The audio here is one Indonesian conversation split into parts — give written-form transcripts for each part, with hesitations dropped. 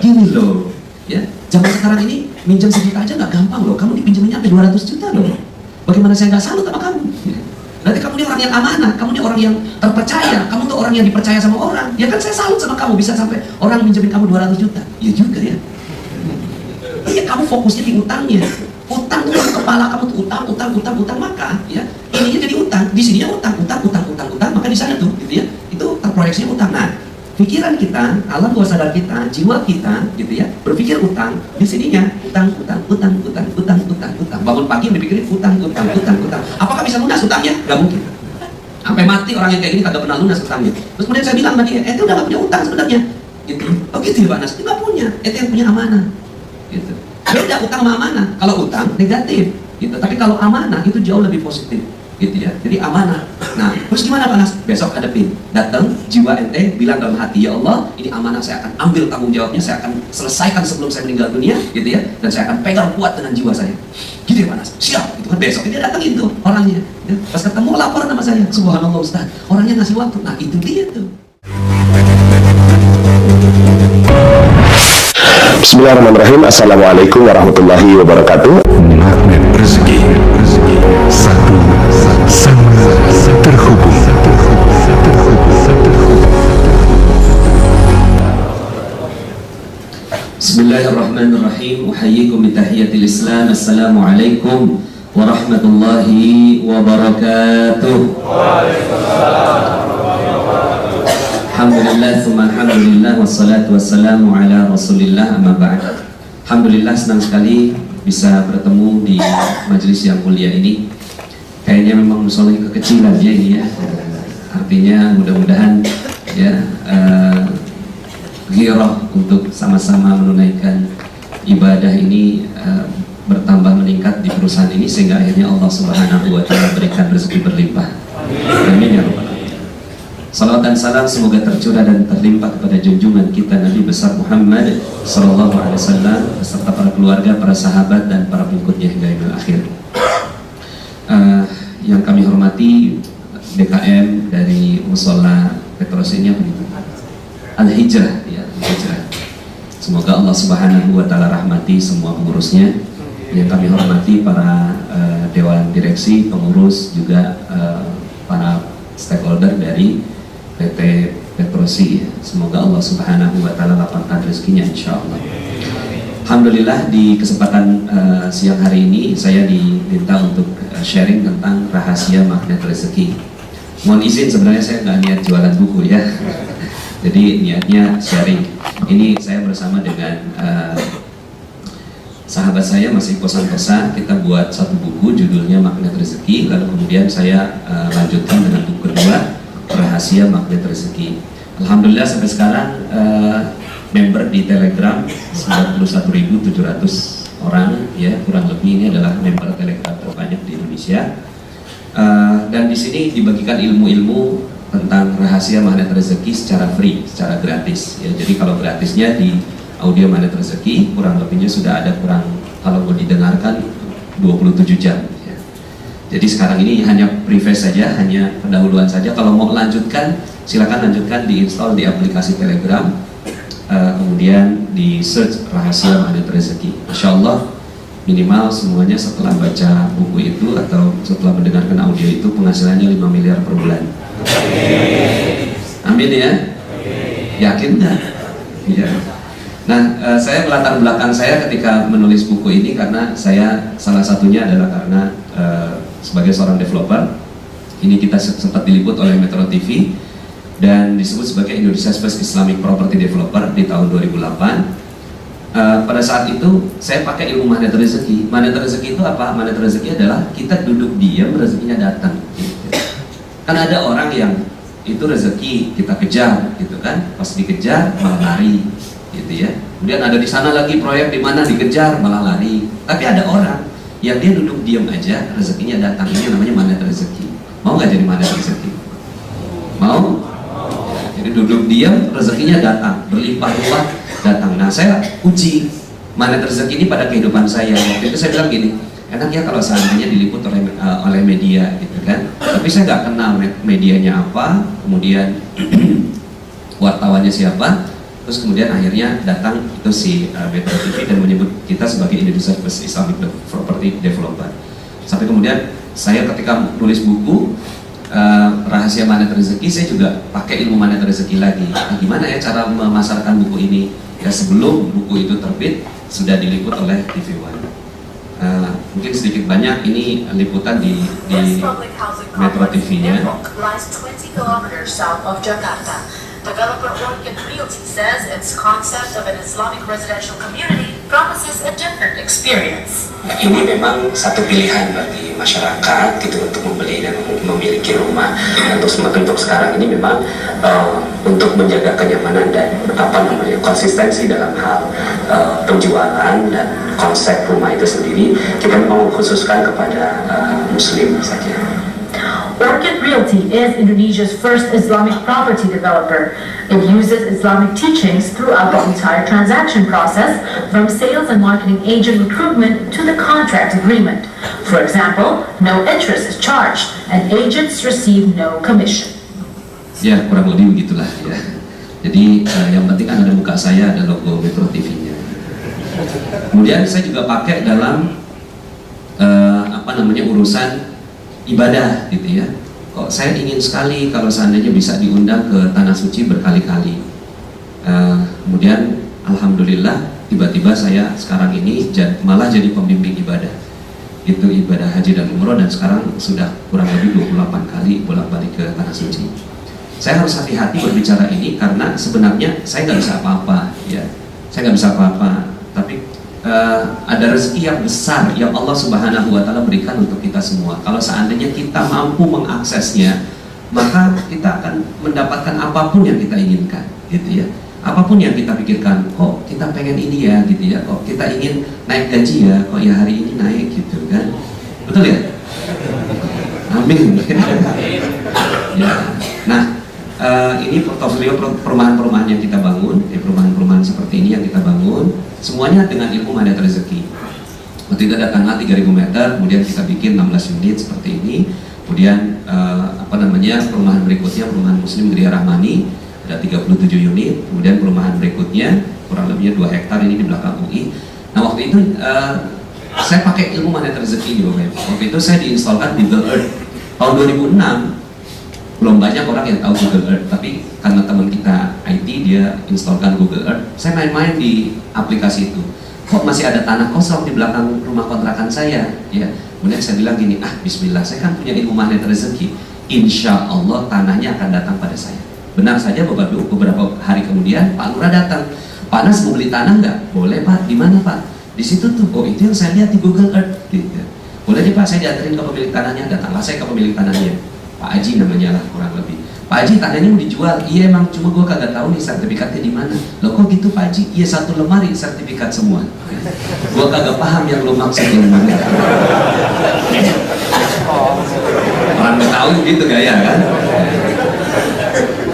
gini loh, ya, zaman sekarang ini minjem sejuta aja nggak gampang loh. Kamu dipinjeminnya sampai 200 juta loh. Bagaimana saya nggak salut sama kamu? Berarti kamu ini orang yang amanah, kamu ini orang yang terpercaya, kamu tuh orang yang dipercaya sama orang. Ya kan saya salut sama kamu, bisa sampai orang minjemin kamu 200 juta. Iya juga ya. Iya, kamu fokusnya di utangnya. Utang tuh kepala kamu tuh utang, maka ya ininya jadi utang, di sininya utang, maka di sana tuh gitu ya. Itu terproyeksinya utang. Nah, pikiran kita, alam bawah sadar kita, jiwa kita gitu ya, berpikir utang, di sininya utang. Bangun pagi dipikirin utang. Apakah bisa lunas utangnya? Gak mungkin. Sampai mati orang yang kayak gini kagak pernah lunas utangnya. Terus kemudian saya bilang sama dia, itu udah gak punya utang sebenarnya. Gitu. Oh gitu ya Pak Nas, itu gak punya. Itu yang punya amanah. Gitu. Beda utang sama amanah. Kalau utang negatif, gitu. Tapi kalau amanah itu jauh lebih positif. Gitu ya. Jadi amanah. Nah, terus gimana Pak Nas? Besok hadapin. Datang, jiwa ente bilang dalam hati, ya Allah, ini amanah, saya akan ambil tanggung jawabnya, saya akan selesaikan sebelum saya meninggal dunia, gitu ya. Dan saya akan pegang kuat dengan jiwa saya. Gitu ya Pak Nas? Siap. Itu kan besok dia datang itu orangnya. Ya. Pas ketemu lapor sama saya, subhanallah Ustaz. Orangnya ngasih waktu. Nah, itu dia tuh. Bismillahirrahmanirrahim. Assalamualaikum warahmatullahi wabarakatuh. Magnet rezeki satu sama terhubung. Bismillahirrahmanirrahim. Uhayyikum bitahiyatil Islam. Assalamualaikum warahmatullahi wabarakatuh. Alhamdulillah, thumma alhamdulillah, wassalatu wassalamu ala rasulillah, amma ba'd. Alhamdulillah, senang sekali bisa bertemu di majelis yang mulia ini. Kayaknya memang musolanya kekecilan ya ini ya. Artinya mudah-mudahan ya ghirah untuk sama-sama menunaikan ibadah ini bertambah meningkat di perusahaan ini, sehingga akhirnya Allah Subhanahu wa taala berikan rezeki berlimpah. Amin ya rabbal alamin. Salawat dan salam semoga tercurah dan terlimpah kepada junjungan kita Nabi besar Muhammad sallallahu alaihi wasallam beserta para keluarga, para sahabat dan para pengikutnya hingga yaumil akhir. Yang kami hormati DKM dari Mushola Petros ini Al-Hijrah ya, Al-Hijrah. Semoga Allah Subhanahu wa taala rahmati semua pengurusnya. Yang kami hormati para dewan direksi, pengurus, juga para stakeholder dari PT Petrosi. Semoga Allah Subhanahu wa taala lapangkan rezekinya insyaallah. Alhamdulillah, di kesempatan siang hari ini saya diminta untuk sharing tentang rahasia magnet rezeki. Mohon izin, sebenarnya saya nggak niat jualan buku ya. Jadi niatnya sharing. Ini saya bersama dengan sahabat saya Mas Iko Santosa. Kita buat satu buku judulnya Magnet Rezeki. Lalu kemudian saya lanjutkan dengan buku kedua, Rahasia Magnet Rezeki. Alhamdulillah sampai sekarang member di Telegram 91.700 orang ya, kurang lebih. Ini adalah member Telegram terbanyak di Indonesia. Dan di sini dibagikan ilmu-ilmu tentang rahasia magnet rezeki secara free, secara gratis ya. Jadi kalau gratisnya di audio magnet rezeki kurang lebihnya sudah ada kalau mau didengarkan 27 jam ya. Jadi sekarang ini hanya preview saja, hanya pendahuluan saja. Kalau mau lanjutkan silakan lanjutkan, diinstal di aplikasi Telegram, kemudian di search rahasia magnet rezeki. Masya Allah, minimal semuanya setelah baca buku itu atau setelah mendengarkan audio itu penghasilannya 5 miliar per bulan. Amin ya. Yakin nggak? Iya. Nah, saya melatar belakang saya ketika menulis buku ini karena saya salah satunya adalah karena sebagai seorang developer. Ini kita sempat diliput oleh Metro TV dan disebut sebagai Indonesia First Islamic Property Developer di tahun 2008. Pada saat itu saya pakai ilmu magnet rezeki. Magnet rezeki itu apa? Magnet rezeki adalah kita duduk diam, rezekinya datang. Kan ada orang yang itu rezeki kita kejar, gitu kan? Pas dikejar malah lari, gitu ya. Kemudian ada di sana lagi proyek di mana dikejar malah lari. Tapi ada orang yang dia duduk diam aja, rezekinya datang. Ini namanya magnet rezeki. Mau nggak jadi magnet rezeki? Mau? Jadi duduk diam, rezekinya datang, berlimpah ruah datang. Nah, saya uji magnet rezeki ini pada kehidupan saya. Waktu itu saya bilang gini, enak ya kalau seandainya diliput oleh media gitu kan, tapi saya nggak kenal medianya apa, kemudian wartawannya siapa, Terus kemudian akhirnya datang itu si Metro TV dan menyebut kita sebagai Indonesia First Islamic Property Developer. Sampai kemudian saya ketika nulis buku Rahasia Magnet Rezeki, saya juga pakai ilmu magnet rezeki lagi. Nah, gimana ya cara memasarkan buku ini? Ya sebelum buku itu terbit sudah diliput oleh TV One. Mungkin sedikit banyak ini liputan di Metro TV-nya. Developer Orchid Realty says its concept of an Islamic residential community promises a different experience. Ini memang satu pilihan bagi masyarakat gitu untuk membeli dan memiliki rumah. Untuk sekarang ini memang untuk menjaga kenyamanan dan konsistensi dalam hal penjualan dan konsep rumah itu sendiri, kita memang mengkhususkan kepada Muslim saja. Orchid Realty is Indonesia's first Islamic property developer. It uses Islamic teachings throughout the entire transaction process, from sales and marketing agent recruitment to the contract agreement. For example, no interest is charged and agents receive no commission. Ya, kurang lebih begitulah ya. Jadi yang penting kan ada muka saya, ada logo Metro TV-nya. Kemudian saya juga pakai dalam urusan ibadah gitu ya. Kok saya ingin sekali kalau seandainya bisa diundang ke Tanah Suci berkali-kali. Kemudian alhamdulillah tiba-tiba saya sekarang ini malah jadi pembimbing ibadah. Itu ibadah haji dan umroh, dan sekarang sudah kurang lebih 28 kali bolak-balik ke Tanah Suci. Saya harus hati-hati berbicara ini karena sebenarnya saya nggak bisa apa-apa ya. Saya nggak bisa apa-apa, tapi ada rezeki yang besar yang Allah Subhanahu wa Ta'ala berikan untuk kita semua. Kalau seandainya kita mampu mengaksesnya, maka kita akan mendapatkan apapun yang kita inginkan, gitu ya. Apapun yang kita pikirkan, kok kita pengen ini ya, gitu ya. Kok kita ingin naik gaji ya, kok ya hari ini naik, gitu kan. Betul ya? Amin. Ya. Nah, ini portofolio perumahan-perumahan yang kita bangun, perumahan-perumahan seperti ini yang kita bangun, semuanya dengan ilmu magnet rezeki. Waktu itu ada tanah 3000 meter, kemudian kita bikin 16 unit seperti ini. Kemudian perumahan berikutnya, perumahan Muslim Gria Rahmani, ada 37 unit. Kemudian perumahan berikutnya kurang lebihnya 2 hektar, ini di belakang UI. Nah, waktu itu saya pakai ilmu magnet rezeki di Bapak Ibu. Waktu itu saya diinstalkan Google Earth tahun 2006. Belum banyak orang yang tahu Google Earth, tapi karena teman kita IT dia installkan Google Earth, saya main-main di aplikasi itu. Kok masih ada tanah kosong di belakang rumah kontrakan saya? Ya, kemudian saya bilang gini, Bismillah, saya kan punya ilmu magnet rezeki. Insya Allah tanahnya akan datang pada saya. Benar saja beberapa hari kemudian Pak Lurah datang. Pak Nas mau beli tanah nggak? Boleh Pak. Di mana Pak? Di situ tuh. Oh, itu yang saya lihat di Google Earth. Gitu. Boleh nih Pak, saya diantarin ke pemilik tanahnya. Datanglah saya ke pemilik tanahnya. Pak Haji namanya lah kurang lebih. Pak Haji tanahnya mau dijual. Iya emang, cuma gue kagak tahu nih sertifikatnya di mana. Loh kok gitu Pak Haji? Iya, satu lemari sertifikat semua. Gue kagak paham yang lo maksud yang mana. Orang Betawi gitu gaya kan.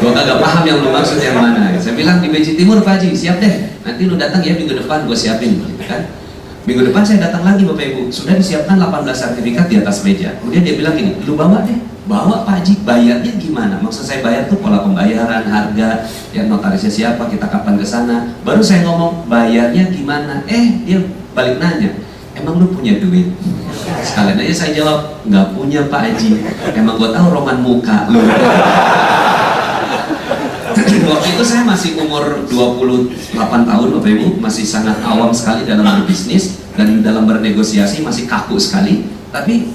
Gue kagak paham yang lo maksud yang mana. Saya bilang di Beji Timur Pak Haji, siap deh. Nanti lo datang ya minggu depan gue siapin gitu kan. Minggu depan saya datang lagi Bapak Ibu, sudah disiapkan 18 sertifikat di atas meja. Kemudian dia bilang gini, lu bawa deh. Bawa Pak Haji, bayarnya gimana? Maksud saya bayar tuh pola pembayaran, harga, yang notarisnya siapa, kita kapan ke sana. Baru saya ngomong, bayarnya gimana? Dia balik nanya, emang lu punya duit? Sekalian aja saya jawab, nggak punya Pak Haji. Emang gua tahu roman muka lu. Waktu itu saya masih umur 28 tahun Bapak Ibu, masih sangat awam sekali dalam berbisnis dan dalam bernegosiasi masih kaku sekali. Tapi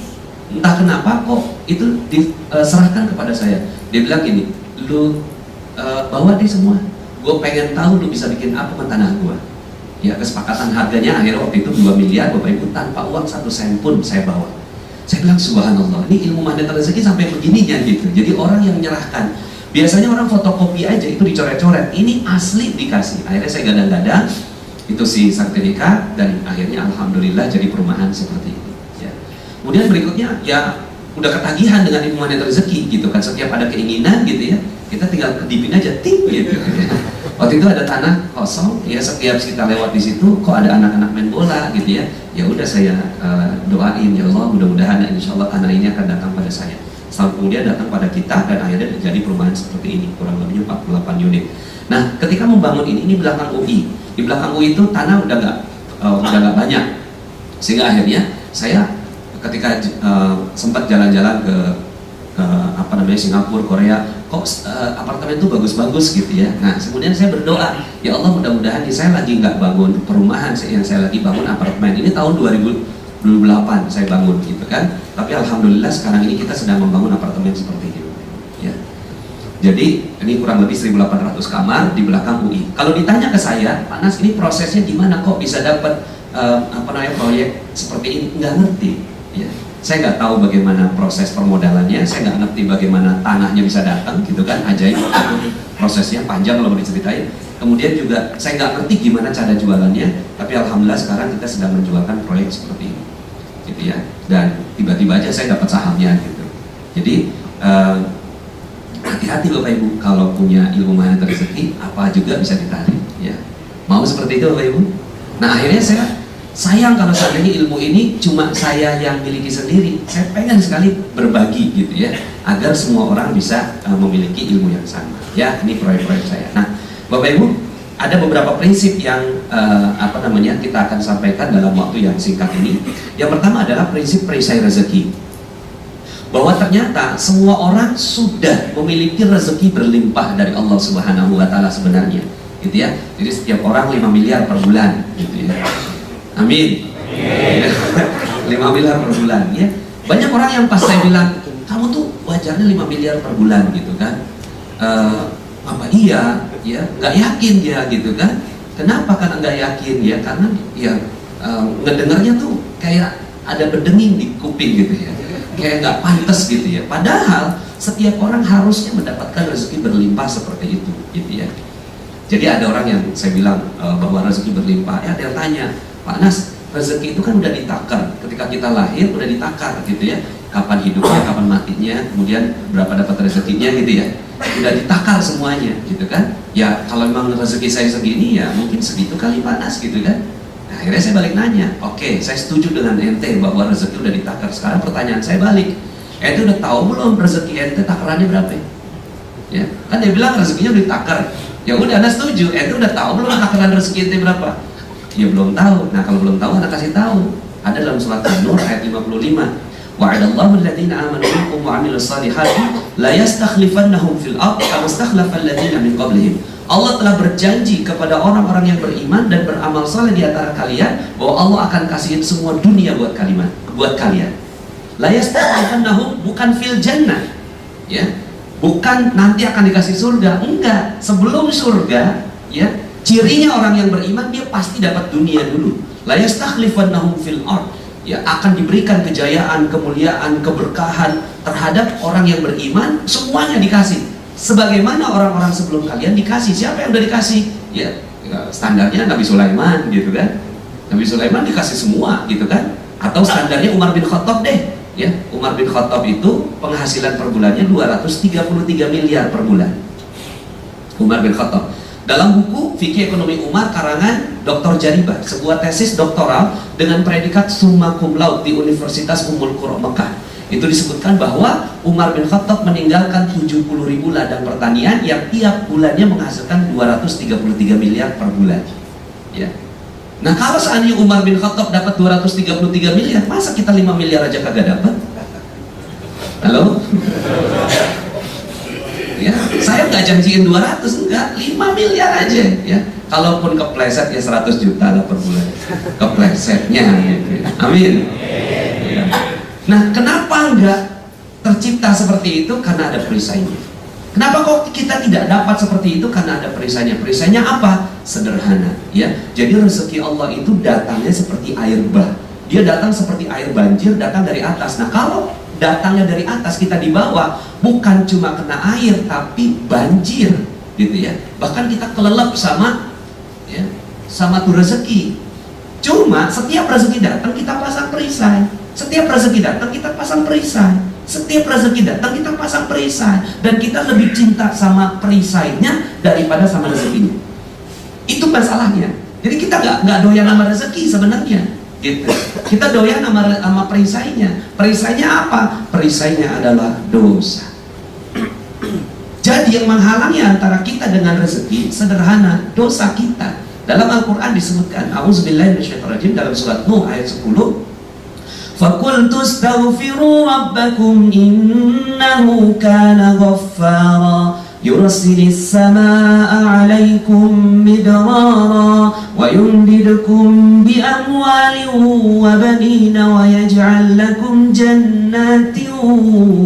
entah kenapa kok itu diserahkan kepada saya. Dia bilang gini, lu bawa deh semua. Gue pengen tahu lu bisa bikin apa sama tanah gue. Ya kesepakatan harganya akhirnya waktu itu 2 miliar Bapak Ibu, tanpa uang 1 sen pun saya bawa. Saya bilang subhanallah, ini ilmu magnet rezeki sampai begininya gitu. Jadi orang yang menyerahkan. Biasanya orang fotokopi aja itu dicoret-coret. Ini asli dikasih. Akhirnya saya gadang-gadang itu si sertifikat dan akhirnya alhamdulillah jadi perumahan seperti ini. Ya. Kemudian berikutnya ya udah ketagihan dengan ilmu magnet rezeki gitu kan. Setiap ada keinginan gitu ya, kita tinggal kedipin aja ting gitu. Waktu itu ada tanah kosong ya, setiap kita lewat di situ kok ada anak-anak main bola gitu ya. Ya udah saya doain ya Allah mudah-mudahan insya Allah tanah ini akan datang pada saya. Kemudian datang pada kita dan akhirnya terjadi perubahan seperti ini, kurang lebih 48 unit. Nah, ketika membangun ini belakang UI. Di belakang UI itu tanah udah nggak banyak, sehingga akhirnya saya ketika sempat jalan-jalan ke Singapura, Korea, kok apartemen itu bagus-bagus gitu ya. Nah, kemudian saya berdoa, ya Allah, mudah-mudahan saya lagi nggak bangun perumahan, yang saya lagi bangun apartemen. Ini tahun 2008 saya bangun gitu kan. Tapi alhamdulillah sekarang ini kita sedang membangun apartemen seperti ini. Ya. Jadi ini kurang lebih 1.800 kamar di belakang UI. Kalau ditanya ke saya, Pak Nas, ini prosesnya gimana kok bisa dapat proyek seperti ini? Nggak ngerti. Ya. Saya nggak tahu bagaimana proses permodalannya, saya nggak ngerti bagaimana tanahnya bisa datang, gitu kan, ajaib. Prosesnya panjang kalau mau diceritain. Kemudian juga saya nggak ngerti gimana cara jualannya, tapi alhamdulillah sekarang kita sedang menjualkan proyek seperti ini, gitu ya. Dan tiba-tiba aja saya dapat sahamnya, gitu. Jadi hati-hati Bapak Ibu, kalau punya ilmu mana rezeki, apa juga bisa ditarik, ya. Mau seperti itu Bapak Ibu? Nah, akhirnya saya sayang kalau seandainya ilmu ini cuma saya yang miliki sendiri. Saya pengen sekali berbagi gitu ya, agar semua orang bisa memiliki ilmu yang sama. Ya, ini proyek-proyek saya. Nah, Bapak Ibu, ada beberapa prinsip yang kita akan sampaikan dalam waktu yang singkat ini. Yang pertama adalah prinsip perisai rezeki. Bahwa ternyata semua orang sudah memiliki rezeki berlimpah dari Allah Subhanahu wa taala sebenarnya. Gitu ya. Jadi setiap orang 5 miliar per bulan gitu ya. Amin. 5 miliar per bulan ya. Banyak orang yang pas saya bilang, kamu tuh wajarnya 5 miliar per bulan gitu kan. Apa iya? Ya, nggak yakin dia gitu kan. Kenapa kan nggak yakin ya? Karena ya ngedengarnya tuh kayak ada berdenging di kuping gitu ya. Kayak nggak pantas gitu ya. Padahal setiap orang harusnya mendapatkan rezeki berlimpah seperti itu gitu ya. Jadi ada orang yang saya bilang bahwa rezeki berlimpah, ya ada yang tanya, Pak Nas, rezeki itu kan udah ditakar, ketika kita lahir udah ditakar gitu ya, kapan hidupnya, kapan matinya, kemudian berapa dapat rezekinya gitu ya, udah ditakar semuanya gitu kan. Ya kalau memang rezeki saya segini ya mungkin segitu kali Pak Nas gitu kan. Nah, akhirnya saya balik nanya, oke, saya setuju dengan ente bahwa rezeki udah ditakar. Sekarang pertanyaan saya balik, ente udah tahu belum rezeki ente takarannya berapa? Ya kan dia bilang rezekinya udah ditakar. Ya udah, Anda setuju, ente udah tahu belum takaran rezeki ente berapa? Ya belum tahu. Nah kalau belum tahu, Anda kasih tahu. Ada dalam surat An-Nur ayat 55. Wa'adallahu alladhina amanu minkum wa 'amilus salihati la yastakhlifannahum fil ardh kama istakhlafa alladhina min qablihim. Allah telah berjanji kepada orang-orang yang beriman dan beramal saleh di antara kalian bahwa Allah akan kasihin semua dunia buat kalian. La yastakhlifannahum bukan fil jannah. Ya. Bukan nanti akan dikasih surga, enggak. Sebelum surga, ya, cirinya orang yang beriman dia pasti dapat dunia dulu. La yastakhlifannahum fil ardh. Ya, akan diberikan kejayaan, kemuliaan, keberkahan terhadap orang yang beriman, semuanya dikasih. Sebagaimana orang-orang sebelum kalian dikasih. Siapa yang udah dikasih? Ya, standarnya Nabi Sulaiman gitu kan. Nabi Sulaiman dikasih semua gitu kan. Atau standarnya Umar bin Khattab deh. Ya, Umar bin Khattab itu penghasilan per bulannya 233 miliar per bulan. Umar bin Khattab. Dalam buku Fikih Ekonomi Umar karangan Dr. Jaribah, sebuah tesis doktoral dengan predikat summa cum laude di Universitas Ummul Qura Mekah, itu disebutkan bahwa Umar bin Khattab meninggalkan 70.000 ladang pertanian yang tiap bulannya menghasilkan 233 miliar per bulan. Ya. Nah kalau seandainya Umar bin Khattab dapat 233 miliar, masa kita 5 miliar aja kagak dapat? Halo? Ya, saya nggak janjiin 200, enggak, 5 miliar aja ya. Kalaupun kepleset ya 100 juta lah per bulan. Keplesetnya gitu ya. Amin. Ya. Nah, kenapa enggak tercipta seperti itu? Karena ada perisainya. Kenapa kok kita tidak dapat seperti itu? Karena ada perisainya. Perisainya apa? Sederhana ya. Jadi rezeki Allah itu datangnya seperti air bah. Dia datang seperti air banjir, datang dari atas. Nah, kalau datangnya dari atas, kita di bawah, bukan cuma kena air tapi banjir gitu ya. Bahkan kita kelelep sama ya, sama tuh rezeki. Cuma setiap rezeki datang kita pasang perisai. Setiap rezeki datang kita pasang perisai. Setiap rezeki datang kita pasang perisai, dan kita lebih cinta sama perisainya daripada sama rezekinya. Itu masalahnya. Jadi kita nggak doyan sama rezeki sebenarnya. Gitu. Kita doyan sama perisainya. Perisainya apa? Perisainya adalah dosa. Jadi yang menghalangi antara kita dengan rezeki sederhana, dosa kita. Dalam Al-Quran disebutkan, A'udzubillahi minasyaitonirrajim, dalam surat Nuh ayat 10, فَقُلْتُ اسْتَغْفِرُوا رَبَّكُمْ إِنَّهُ كَانَ غَفَّارًا يُرْسِلِ السَّمَاءَ عَلَيْكُمْ مِدْرَارًا وَيُمْدِدْكُمْ بِأَمْوَالٍ وَبَنِينَ وَيَجْعَلْ لَكُمْ جَنَّاتٍ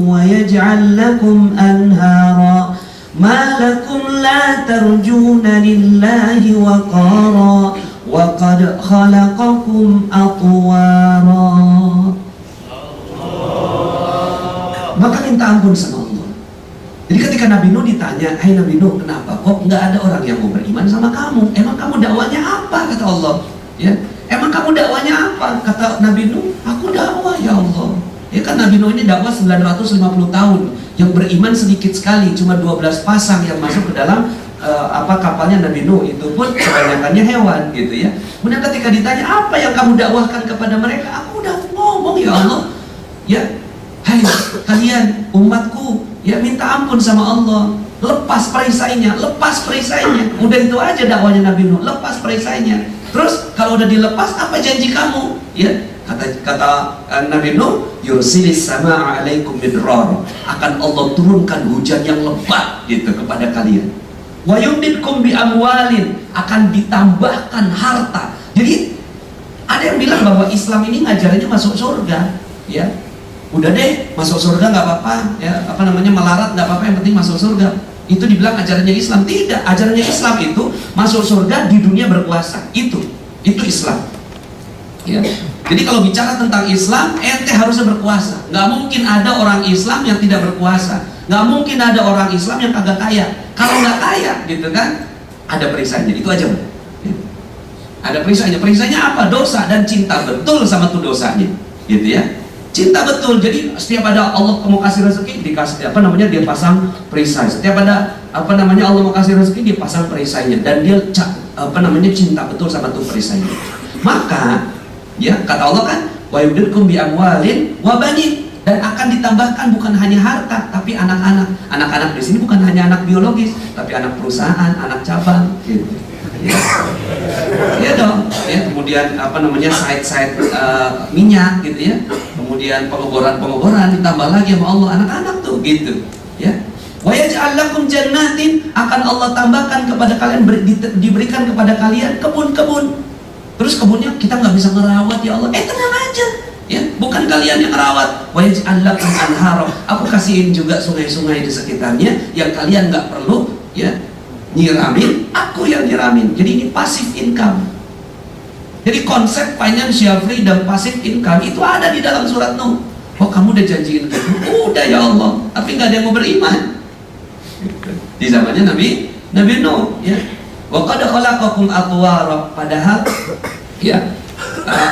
وَيَجْعَلْ لَكُمْ أَنْهَارًا مَا لَكُمْ لَا تَرْجُونَ لِلَّهِ وَقَارًا وَقَدْ خَلَقَكُمْ أَطْوَارًا. Maka minta ampun sama Allah. Jadi ketika Nabi Nuh ditanya, hai Nabi Nuh, kenapa kok nggak ada orang yang mau beriman sama kamu? Emang kamu dakwanya apa? Kata Allah. Ya, emang kamu dakwanya apa? Kata Nabi Nuh, aku dakwah ya Allah. Ya kan Nabi Nuh ini dakwah 950 tahun. Yang beriman sedikit sekali, cuma 12 pasang yang masuk ke dalam kapalnya Nabi Nuh, itu pun kebanyakannya hewan gitu ya. Kemudian ketika ditanya apa yang kamu dakwahkan kepada mereka, aku udah ngomong ya Allah, ya, hai kalian umatku, ya minta ampun sama Allah, lepas perisainya, udah itu aja dakwahnya Nabi Nuh, lepas perisainya. Terus kalau udah dilepas, apa janji kamu? Ya, kata Nabi Nuh, yursilis sama'a alaikum midrar, akan Allah turunkan hujan yang lebat gitu kepada kalian. Wa yumdidkum bi amwalin, akan ditambahkan harta. Jadi ada yang bilang bahwa Islam ini ngajarannya masuk surga, ya. Udah deh, masuk surga nggak apa-apa, ya, melarat nggak apa-apa, yang penting masuk surga. Itu dibilang ajarannya Islam. Tidak, ajarannya Islam itu masuk surga di dunia berkuasa. Itu Islam. Ya. Jadi kalau bicara tentang Islam, ente harusnya berkuasa. Nggak mungkin ada orang Islam yang tidak berkuasa. Nggak mungkin ada orang Islam yang kagak kaya. Kalau nggak kaya, gitu kan, ada perisainya. Itu aja. Ya. Ada perisainya. Perisainya apa? Dosa dan cinta betul sama tuh dosanya. Gitu ya. Cinta betul. Jadi setiap ada Allah mau kasih rezeki, dikasih dia pasang perisai. Setiap ada Allah mau kasih rezeki, dia pasang perisainya. Dan dia cinta betul sama tuh perisainya. Maka ya kata Allah kan, wa yumdidkum bi amwalin wa banin, dan akan ditambahkan bukan hanya harta tapi anak-anak. Anak-anak di sini bukan hanya anak biologis, tapi anak perusahaan, anak cabang gitu. Ya. Ya dong. Ya, kemudian site-site minyak gitu ya. Kemudian pengeboran ditambah lagi sama Allah, anak-anak tuh gitu. Ya. Wa yaj'al lakum jannatin, akan Allah tambahkan kepada kalian, diberikan kepada kalian kebun-kebun. Terus kebunnya kita nggak bisa ngerawat ya Allah. Tenang aja, ya, bukan kalian yang ngerawat. Wa yaj'al lakum anhara, aku kasihin juga sungai-sungai di sekitarnya yang kalian nggak perlu ya nyiramin, aku yang nyiramin. Jadi ini passive income. Jadi konsep financial freedom, passive income itu ada di dalam surat Nuh. Oh, kamu udah janjiin gitu? Udah ya Allah, tapi nggak ada yang mau beriman. Di zamannya Nabi Nuh, ya. Wa qad khalaqakum atwara, padahal ya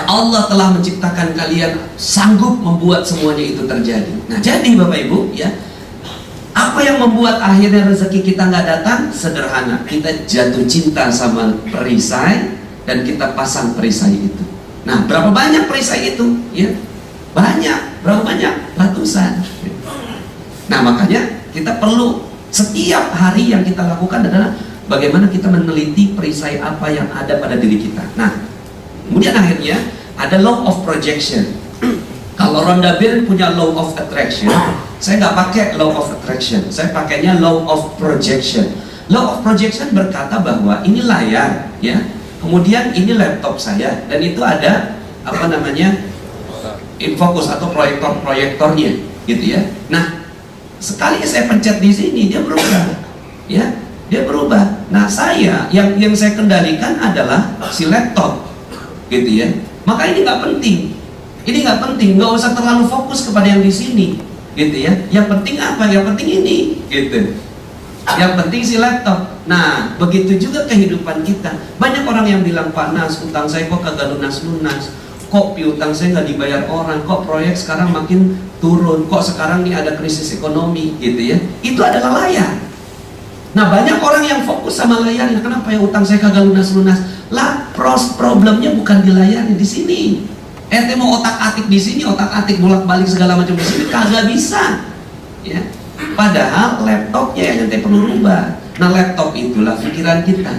Allah telah menciptakan kalian, sanggup membuat semuanya itu terjadi. Nah, jadi Bapak Ibu ya, apa yang membuat akhirnya rezeki kita nggak datang? Sederhana, kita jatuh cinta sama perisai dan kita pasang perisai itu. Nah, berapa banyak perisai itu? Ya, banyak. Berapa banyak? Ratusan. Nah, makanya kita perlu setiap hari yang kita lakukan adalah bagaimana kita meneliti perisai apa yang ada pada diri kita. Nah, kemudian akhirnya ada law of projection. Kalau Rhonda Byrne punya law of attraction, saya nggak pakai law of attraction, saya pakainya law of projection. Law of projection berkata bahwa ini layar, ya, kemudian ini laptop saya, dan itu ada infocus atau proyektornya, gitu ya. Nah, sekali saya pencet di sini dia berubah, ya. Dia berubah. Nah, saya yang saya kendalikan adalah si laptop, gitu ya. Maka ini nggak penting. Ini nggak penting. Nggak usah terlalu fokus kepada yang di sini, gitu ya. Yang penting apa? Yang penting ini, gitu. Yang penting si laptop. Nah, begitu juga kehidupan kita. Banyak orang yang bilang, Pak Nas, utang saya kok kagak lunas-lunas. Kok piutang saya nggak dibayar orang? Kok proyek sekarang makin turun? Kok sekarang nih ada krisis ekonomi, gitu ya. Itu adalah layar. Nah, banyak orang yang fokus sama layarnya. Kenapa ya utang saya kagak lunas-lunas? Lah, problemnya bukan di layarnya, di sini. Ente mau otak-atik di sini, otak-atik bolak-balik segala macam di sini, kagak bisa. Ya. Padahal laptopnya yang ente perlu rubah. Nah, laptop itulah pikiran kita.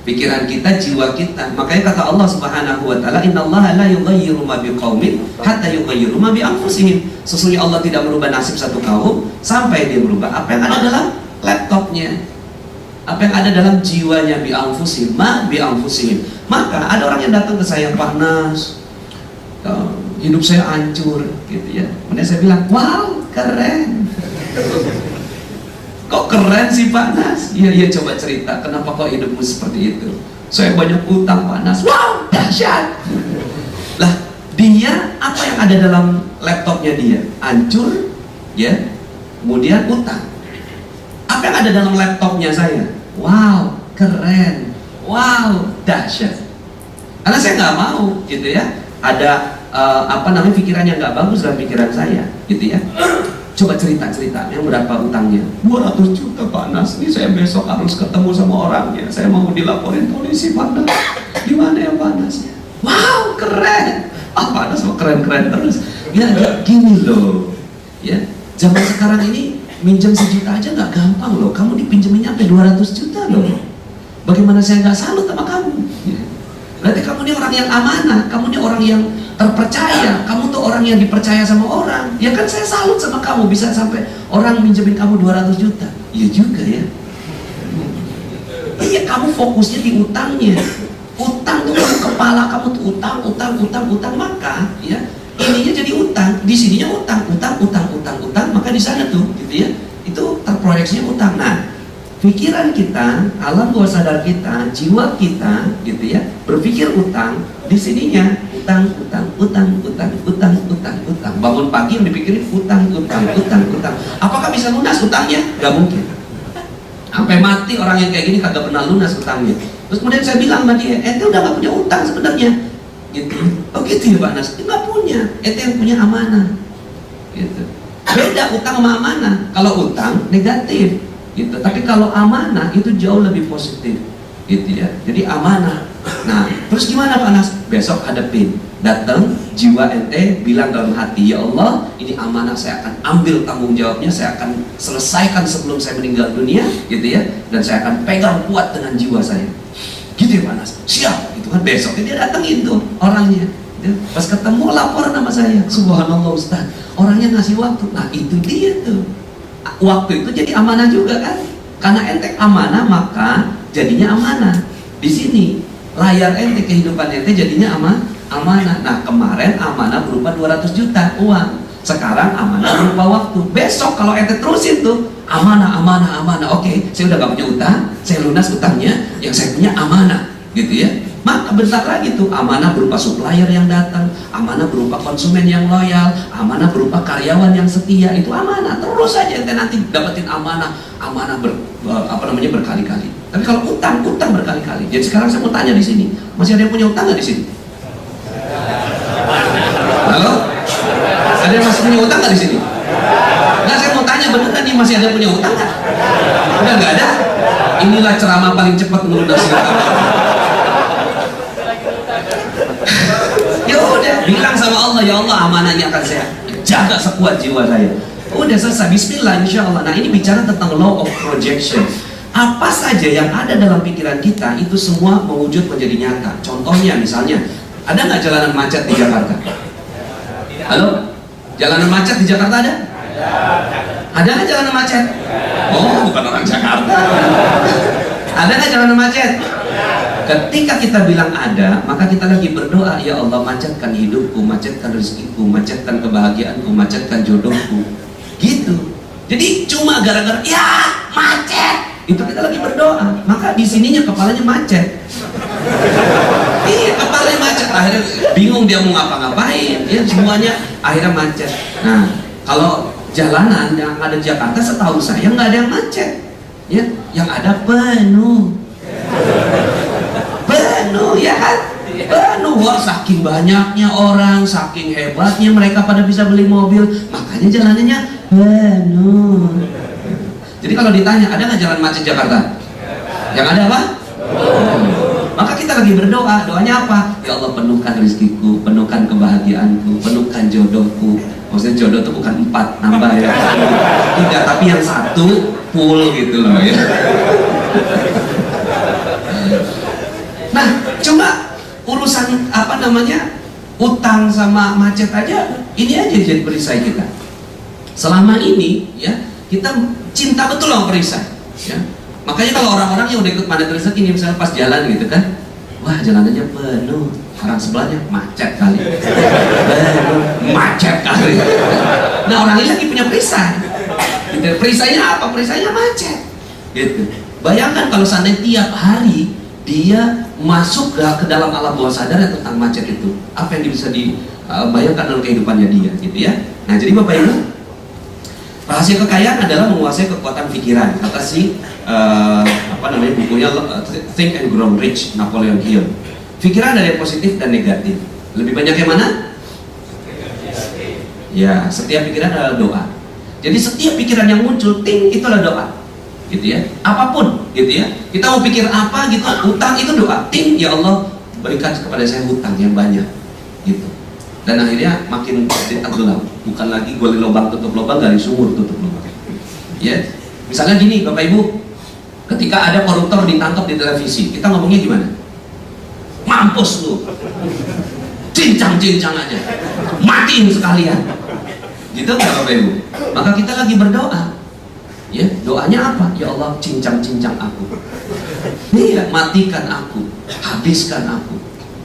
Pikiran kita, jiwa kita. Makanya kata Allah Subhanahu wa taala, "Innallaha la yughayyiru ma biqaumin hatta yughayyiru ma bi anfusihim." Sesungguhnya Allah tidak merubah nasib satu kaum sampai dia merubah apa yang ada dalam laptopnya. Apa yang ada dalam jiwanya, bi anfusihim, ma bi anfusihim. Maka ada orang yang datang ke saya, "Panas, hidup saya hancur," gitu ya. Kemudian saya bilang, "Wow, keren." Kok keren sih Pak Nas? Iya, coba cerita, kenapa kok hidupmu seperti itu? Saya banyak utang Pak Nas. Wow, dahsyat. Lah, dia, apa yang ada dalam laptopnya dia? Hancur, ya. Kemudian utang. Apa yang ada dalam laptopnya saya? Wow, keren. Wow, dahsyat. Karena saya nggak mau, gitu ya. Ada pikiran yang nggak bagus dalam pikiran saya, gitu ya. Coba cerita yang berapa utangnya? 200 juta Pak Nas. Ini saya besok harus ketemu sama orangnya. Saya mau dilaporin polisi Pak Nas. Di mana ya Pak Nas? Wow, keren. Pak Nas mau keren-keren terus. Ya, gini loh. Ya, zaman sekarang ini minjem 1 juta aja nggak gampang loh. Kamu dipinjeminnya sampai 200 juta loh. Bagaimana saya nggak salut sama kamu? Ya. Berarti kamu ini orang yang amanah, kamu ini orang yang terpercaya, kamu tuh orang yang dipercaya sama orang. Ya kan saya salut sama kamu, bisa sampai orang minjemin kamu 200 juta. Iya juga ya. Iya, kamu fokusnya di utangnya. Utang tuh kepala kamu tuh utang, maka ya ininya jadi utang, di sininya utang, maka di sana tuh gitu ya. Itu terproyeksinya utang. Nah, pikiran kita, alam bawah sadar kita, jiwa kita, gitu ya, berpikir utang, di sininya utang. Bangun pagi yang dipikirin utang. Apakah bisa lunas utangnya? Gak mungkin. Sampai mati orang yang kayak gini kagak pernah lunas utangnya. Terus kemudian saya bilang sama dia, ente udah gak punya utang sebenarnya. Gitu. Oh gitu ya Pak Nas? Nggak punya. Ente yang punya amanah. Gitu. Beda utang sama amanah. Kalau utang negatif. Gitu. Tapi kalau amanah itu jauh lebih positif, gitu ya. Jadi amanah. Nah, terus gimana Pak Nas? Besok hadapin, datang jiwa ente bilang dalam hati, ya Allah, ini amanah, saya akan ambil tanggung jawabnya, saya akan selesaikan sebelum saya meninggal dunia, gitu ya. Dan saya akan pegang kuat dengan jiwa saya. Gitu ya Pak Nas? Siap, gitu kan. Besok dia datangin tuh orangnya. Pas ketemu lapor nama saya, subhanallah Ustaz, orangnya ngasih waktu. Nah itu dia tuh. Waktu itu jadi amanah juga kan, karena ente amanah maka jadinya amanah. Di sini layar ente, kehidupan ente jadinya amanah. Nah kemarin amanah berupa 200 juta uang, sekarang amanah berupa waktu. Besok kalau ente terusin tuh amanah. Oke, saya udah gak punya utang, saya lunas utangnya, yang saya punya amanah, gitu ya. Maka bentar lagi tuh amanah berupa supplier yang datang, amanah berupa konsumen yang loyal, amanah berupa karyawan yang setia. Itu amanah. Terus aja ente nanti dapetin amanah berkali-kali. Tapi kalau utang berkali-kali. Jadi sekarang saya mau tanya di sini, masih ada yang punya utang nggak di sini? Halo? Ada yang masih punya utang nggak di sini? Nggak, saya mau tanya beneran nih, masih ada yang punya utang nggak? Udah nggak ada? Inilah ceramah paling cepat melunasi utang. Ya udah, bilang sama Allah, ya Allah amanahnya akan saya jaga sekuat jiwa saya. Udah selesai, bismillah, insya Allah. Nah ini bicara tentang law of projection. Apa saja yang ada dalam pikiran kita itu semua mewujud menjadi nyata. Contohnya misalnya, ada nggak jalanan macet di Jakarta? Halo? Jalanan macet di Jakarta ada? Ada nggak jalanan macet? Oh, bukan orang Jakarta. Ada nggak jalanan macet? Ketika kita bilang ada, maka kita lagi berdoa, ya Allah macetkan hidupku, macetkan rezekiku, macetkan kebahagiaanku, macetkan jodohku. Gitu. Jadi cuma gara-gara ya macet, itu kita lagi berdoa. Maka di sininya kepalanya macet. Iya, kepalanya macet. Akhirnya bingung dia mau ngapa-ngapain. Ya semuanya akhirnya macet. Nah, kalau jalanan yang ada di Jakarta setahu saya nggak ada yang macet. Ya, yang ada penuh, ya kan? Penuh. Wah, saking banyaknya orang, saking hebatnya mereka pada bisa beli mobil, makanya jalanannya penuh. Jadi kalau ditanya, ada nggak jalan macet Jakarta? Yang ada apa? Maka kita lagi berdoa, doanya apa? Ya Allah, penuhkan rezekiku, penuhkan kebahagiaanku, penuhkan jodohku. Maksudnya jodoh itu bukan 4 nambah ya, tidak, tapi yang 1 full gitu loh ya. Nah, cuma urusan apa namanya utang sama macet aja, ini aja jadi perisai kita. Selama ini ya kita cinta betul sama perisai ya. Makanya kalau orang-orang yang udah ikut Magnet Rezeki ini misalnya pas jalan gitu kan, wah jalanannya penuh, orang sebelahnya macet kali, penuh, macet kali. Nah orang ini lagi punya perisai, gitu. Perisainya apa? Perisainya macet gitu. Bayangkan kalau seandainya tiap hari dia masuk ke dalam alam bawah sadar tentang macet itu, apa yang bisa dibayangkan dalam kehidupannya dia gitu ya. Nah jadi Bapak Ibu, rahasia kekayaan adalah menguasai kekuatan pikiran. Kata si bukunya Think and Grow Rich, Napoleon Hill. Pikiran ada yang positif dan negatif. Lebih banyak yang mana? Ya, setiap pikiran adalah doa. Jadi setiap pikiran yang muncul, ting, itu adalah doa. Gitu ya. Apapun, gitu ya. Kita mau pikir apa gitu, utang itu doa. Ting, ya Allah, berikan kepada saya hutang yang banyak. Gitu. Dan akhirnya makin tenggelam, bukan lagi gali lubang tutup lubang, gali sumur tutup lubang. Ya, misalnya gini Bapak Ibu, ketika ada koruptor ditangkap di televisi, kita ngomongnya gimana? Mampus lu, cincang-cincang aja, matiin sekalian, gitu nggak Bapak Ibu? Maka kita lagi berdoa, ya doanya apa? Ya Allah, cincang-cincang aku, nih matikan aku, habiskan aku.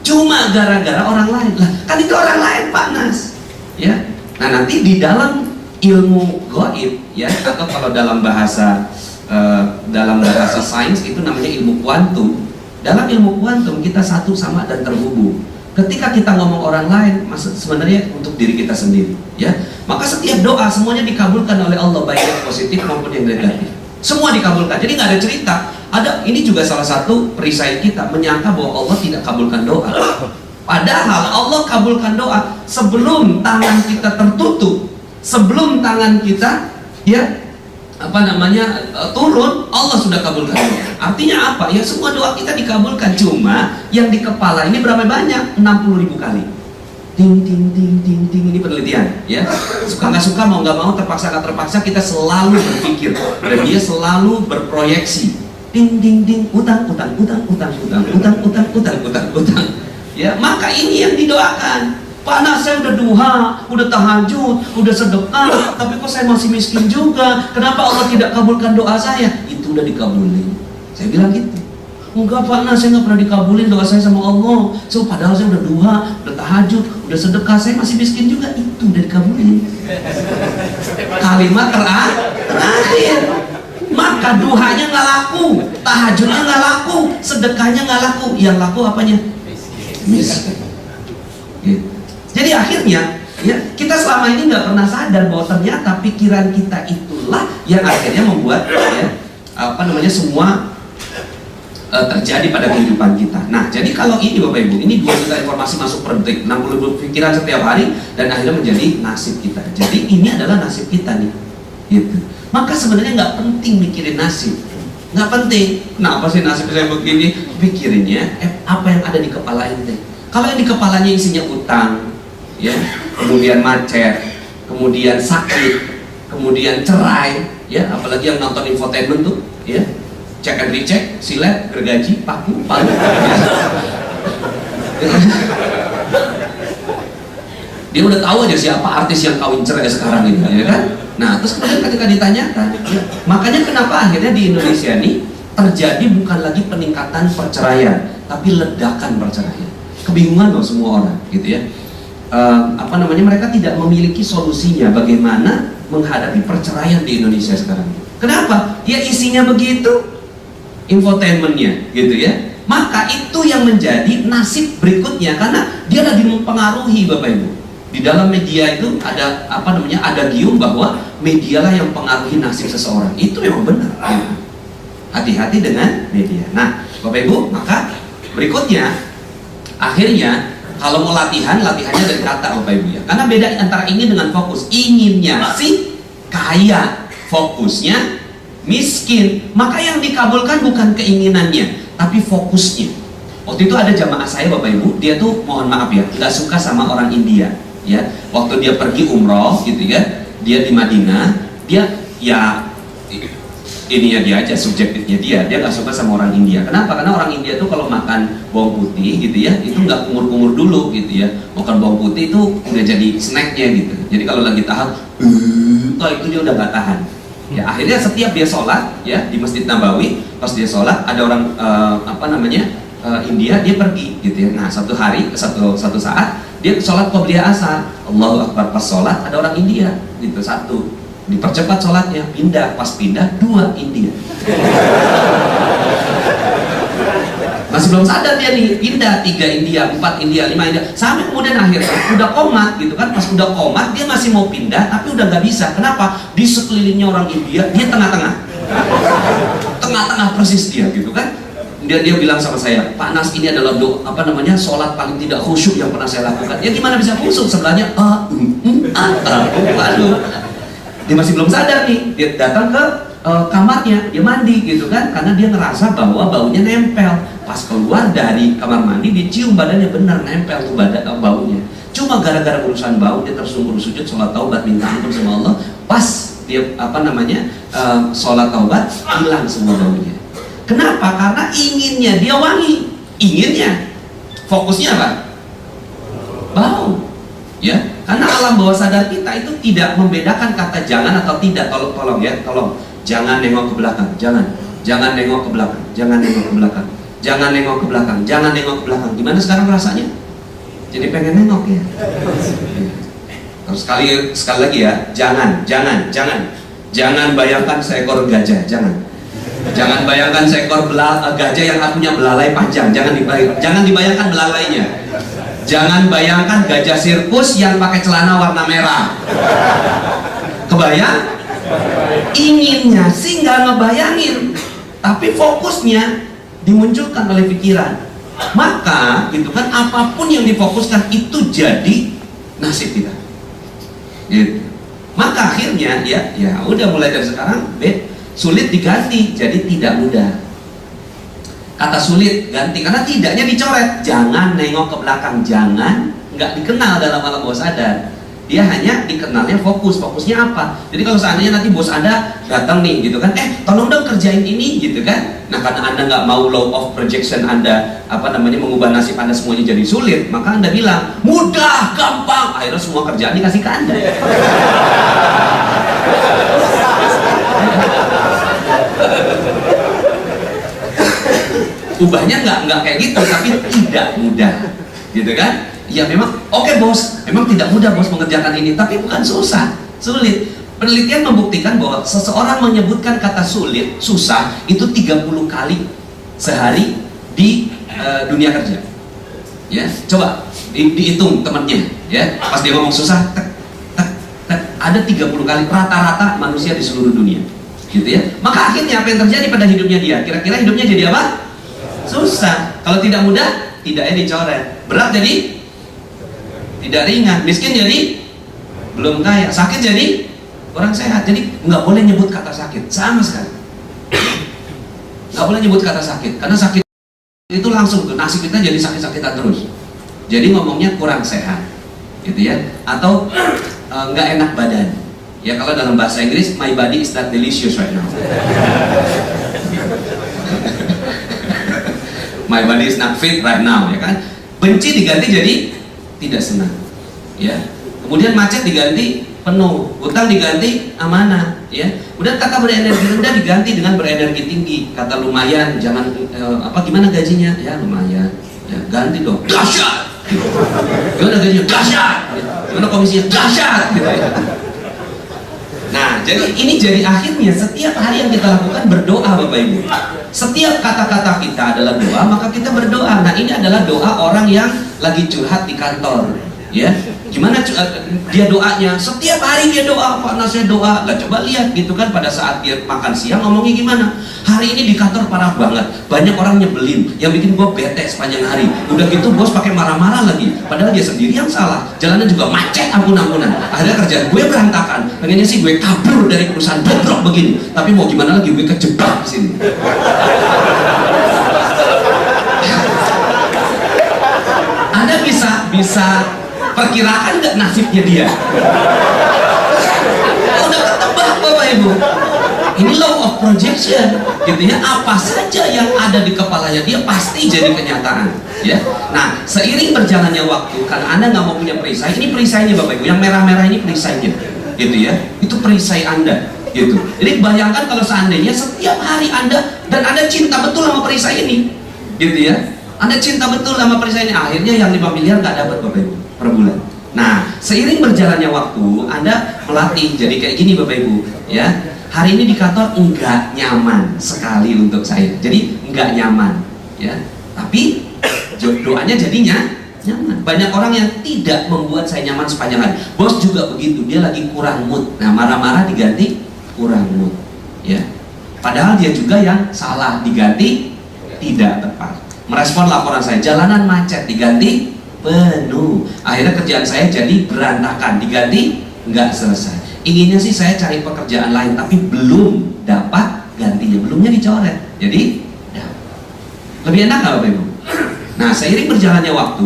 Cuma gara-gara orang lain lah, kan itu orang lain Pak Nas ya. Nah nanti di dalam ilmu gaib ya, atau kalau dalam bahasa sains itu namanya ilmu kuantum. Dalam ilmu kuantum kita satu sama dan terhubung. Ketika kita ngomong orang lain, maksud sebenarnya untuk diri kita sendiri ya. Maka setiap doa semuanya dikabulkan oleh Allah, baik yang positif maupun yang negatif. Semua dikabulkan, jadi nggak ada cerita. Ini juga salah satu perisai kita, menyangka bahwa Allah tidak kabulkan doa. Padahal Allah kabulkan doa sebelum tangan kita tertutup, sebelum tangan kita ya turun, Allah sudah kabulkan doa. Artinya apa? Ya semua doa kita dikabulkan, cuma yang di kepala ini berapa banyak? 60.000 kali. Ting ting ting ting ting, ini penelitian ya. Suka nggak suka, mau nggak mau, terpaksa nggak terpaksa, kita selalu berpikir dan dia selalu berproyeksi. Ding ding ding, utang utang utang utang utang utang utang utang utang utang. Ya, maka ini yang didoakan. Pak Nas, saya udah duha, udah tahajud, udah sedekah, tapi kok saya masih miskin juga. Kenapa Allah tidak kabulkan doa saya? Itu udah dikabulin. Saya bilang gitu. Enggak Pak Nas, saya nggak pernah dikabulin doa saya sama Allah. Padahal saya udah duha, udah tahajud, udah sedekah, saya masih miskin juga. Itu udah dikabulin. Kalimat terakhir. Maka duhanya nggak laku, tahajudnya nggak laku, sedekahnya nggak laku. Yang laku apanya? Miskin. Gitu. Jadi akhirnya ya kita selama ini nggak pernah sadar bahwa ternyata pikiran kita itulah yang akhirnya membuat ya semua terjadi pada kehidupan kita. Nah jadi kalau ini Bapak Ibu, ini 2 juta informasi masuk per detik, 60.000 pikiran setiap hari, dan akhirnya menjadi nasib kita. Jadi ini adalah nasib kita nih, gitu. Maka sebenarnya nggak penting mikirin nasib, nggak penting. Kenapa sih nasib saya begini? Pikirinnya apa yang ada di kepala ente. Kalau yang di kepalanya isinya utang, ya, kemudian macet, kemudian sakit, kemudian cerai, ya, apalagi yang nonton infotainment tuh, ya, cek and recheck, silet, gergaji, paku, palu. Ya. Dia udah tahu aja siapa artis yang kawin cerai sekarang ini, ya kan? Nah, terus kemudian ketika ditanyakan, ya, makanya kenapa akhirnya di Indonesia ini terjadi bukan lagi peningkatan perceraian, tapi ledakan perceraian. Kebingungan loh semua orang, gitu ya. Mereka tidak memiliki solusinya bagaimana menghadapi perceraian di Indonesia sekarang. Kenapa? Ya isinya begitu, infotainmentnya, gitu ya. Maka itu yang menjadi nasib berikutnya, karena dia lagi mempengaruhi Bapak Ibu. Di dalam media itu ada adagium bahwa medialah yang mempengaruhi nasib seseorang. Itu memang benar. Hati-hati dengan media. Nah, Bapak Ibu, maka berikutnya akhirnya kalau mau latihannya dari kata Bapak Ibu ya. Karena beda antara ingin dengan fokus. Inginnya sih kaya, fokusnya miskin. Maka yang dikabulkan bukan keinginannya, tapi fokusnya. Waktu itu ada jamaah saya Bapak Ibu, dia tuh mohon maaf ya, nggak suka sama orang India ya. Waktu dia pergi umroh gitu ya, dia di Madinah, dia ya ini ya dia aja subjektifnya dia nggak suka sama orang India. Kenapa? Karena orang India tuh kalau makan bawang putih gitu ya, itu nggak kumur-kumur dulu gitu ya. Makan bawang putih itu udah jadi snacknya gitu. Jadi kalau lagi tahan, itu dia udah nggak tahan. Ya akhirnya setiap dia sholat ya di Masjid Nabawi, pas dia sholat ada orang India, dia pergi gitu ya. Nah satu saat dia sholat qobliyah asar, Allahu Akbar, pas sholat ada orang India gitu, satu dipercepat sholatnya, pindah, pas pindah 2 India. Masih belum sadar dia nih, pindah 3 India, 4 India, 5 India, sampai kemudian akhirnya udah komat gitu kan. Pas udah komat dia masih mau pindah tapi udah nggak bisa. Kenapa? Di sekelilingnya orang India, dia tengah-tengah persis dia gitu kan. Dia bilang sama saya, Pak Nas, ini adalah sholat paling tidak khusyuk yang pernah saya lakukan. Ya gimana bisa khusyuk, sebelahnya waduh. Dia masih belum sadar nih, dia datang ke kamarnya, dia mandi gitu kan, karena dia ngerasa bahwa baunya nempel. Pas keluar dari kamar mandi, dia cium badannya, benar nempel tuh baunya. Cuma gara-gara urusan bau, dia tersungkur sujud, sholat taubat, minta ampun sama Allah. Pas dia sholat taubat, hilang semua baunya. Kenapa? Karena inginnya dia wangi, inginnya, fokusnya apa? Bau, ya. Karena alam bawah sadar kita itu tidak membedakan kata jangan atau tidak. Tolong ya, tolong. Jangan nengok ke belakang, jangan nengok ke belakang, jangan nengok ke belakang, jangan nengok ke belakang, jangan nengok ke belakang. Gimana sekarang rasanya? Jadi pengen nengok ya. Terus sekali lagi ya, jangan bayangkan seekor gajah, jangan bayangkan seekor gajah yang artinya belalai panjang, jangan dibayangkan belalainya. Jangan bayangkan gajah sirkus yang pakai celana warna merah. Kebayang? Inginnya sih nggak ngebayangin, tapi fokusnya dimunculkan oleh pikiran. Maka gitu kan, apapun yang difokuskan itu jadi nasib kita. Gitu. Maka akhirnya ya udah mulai dari sekarang sulit diganti jadi tidak mudah. Kata sulit ganti, karena tidaknya dicoret. Jangan nengok ke belakang, nggak dikenal dalam alam bawah sadar. Dia hanya dikenalnya fokusnya apa. Jadi kalau seandainya nanti bos Anda datang nih gitu kan, tolong dong kerjain ini gitu kan. Nah karena Anda nggak mau law of projection Anda mengubah nasib Anda semuanya jadi sulit, maka Anda bilang mudah, gampang, akhirnya semua kerjaan dikasih ke Anda. Ubahnya nggak kayak gitu, tapi tidak mudah, gitu kan? Ya memang, oke bos, memang tidak mudah bos mengerjakan ini, tapi bukan sulit. Penelitian membuktikan bahwa seseorang menyebutkan kata sulit, susah itu 30 kali sehari di dunia kerja. Ya, coba dihitung temannya, ya. Pas dia ngomong susah, ada 30 kali rata-rata manusia di seluruh dunia, gitu ya. Maka akhirnya apa yang terjadi pada hidupnya dia? Kira-kira hidupnya jadi apa? Susah. Kalau tidak mudah, tidaknya dicoret. Berat jadi tidak ringan. Miskin jadi belum kaya. Sakit jadi orang sehat. Jadi nggak boleh nyebut kata sakit sama sekali. Nggak boleh nyebut kata sakit, karena sakit itu langsung ke nasib kita jadi sakit-sakitan terus. Jadi ngomongnya kurang sehat, gitu ya. Atau nggak enak badan. Ya kalau dalam bahasa Inggris, my body is not delicious right now. My body is not fit right now, ya kan? Benci diganti jadi tidak senang, ya. Kemudian macet diganti penuh, utang diganti amanah, ya. Udah kata berenergi rendah diganti dengan berenergi tinggi. Kata lumayan, jangan gimana gajinya? Ya lumayan, ya ganti dong. Dahsyat. Gimana gajinya? Dahsyat. Gimana komisinya? Dahsyat. Gitu ya. Nah, jadi ini jadi akhirnya setiap hari yang kita lakukan berdoa, Bapak Ibu. Setiap kata-kata kita adalah doa, maka kita berdoa. Nah, ini adalah doa orang yang lagi curhat di kantor, ya. Gimana dia doanya? Setiap hari dia doa, Pak Nasnya doa. Lah coba lihat gitu kan, pada saat dia makan siang ngomongnya gimana? Hari ini di kantor parah banget, banyak orang nyebelin, yang bikin gue bete sepanjang hari. Udah gitu bos pakai marah-marah lagi, padahal dia sendiri yang salah. Jalanan juga macet ampun-ampunan. Akhirnya kerjaan gue berantakan. Pengennya sih gue kabur dari perusahaan bobrok begini, tapi mau gimana lagi, gue kejebak di sini. Anda bisa perkirakan nggak nasibnya dia? Udah ketebak Bapak Ibu. Ini law of projection, gitu ya. Apa saja yang ada di kepalanya dia pasti jadi kenyataan, ya. Nah, seiring berjalannya waktu, karena Anda nggak mau punya perisai, ini perisainya Bapak Ibu. Yang merah-merah ini perisainya, gitu ya. Itu perisai Anda, gitu. Jadi bayangkan kalau seandainya setiap hari Anda dan Anda cinta betul sama perisai ini, gitu ya. Anda cinta betul sama perisai ini, akhirnya yang 5 miliar nggak dapat Bapak Ibu per bulan. Nah, seiring berjalannya waktu, Anda melatih jadi kayak gini Bapak Ibu, ya. Hari ini di kantor enggak nyaman sekali untuk saya, jadi enggak nyaman, ya. Tapi doanya jadinya nyaman. Banyak orang yang tidak membuat saya nyaman sepanjang hari. Bos juga begitu, dia lagi kurang mood. Nah, marah-marah diganti kurang mood, ya. Padahal dia juga yang salah, diganti tidak tepat. Merespon laporan saya, jalanan macet, diganti penuh. Akhirnya kerjaan saya jadi berantakan, diganti nggak selesai. Inginnya sih saya cari pekerjaan lain, tapi belum dapat gantinya, belumnya dicoret. Jadi ya, lebih enak nggak Bapak Ibu? Nah, seiring berjalannya waktu,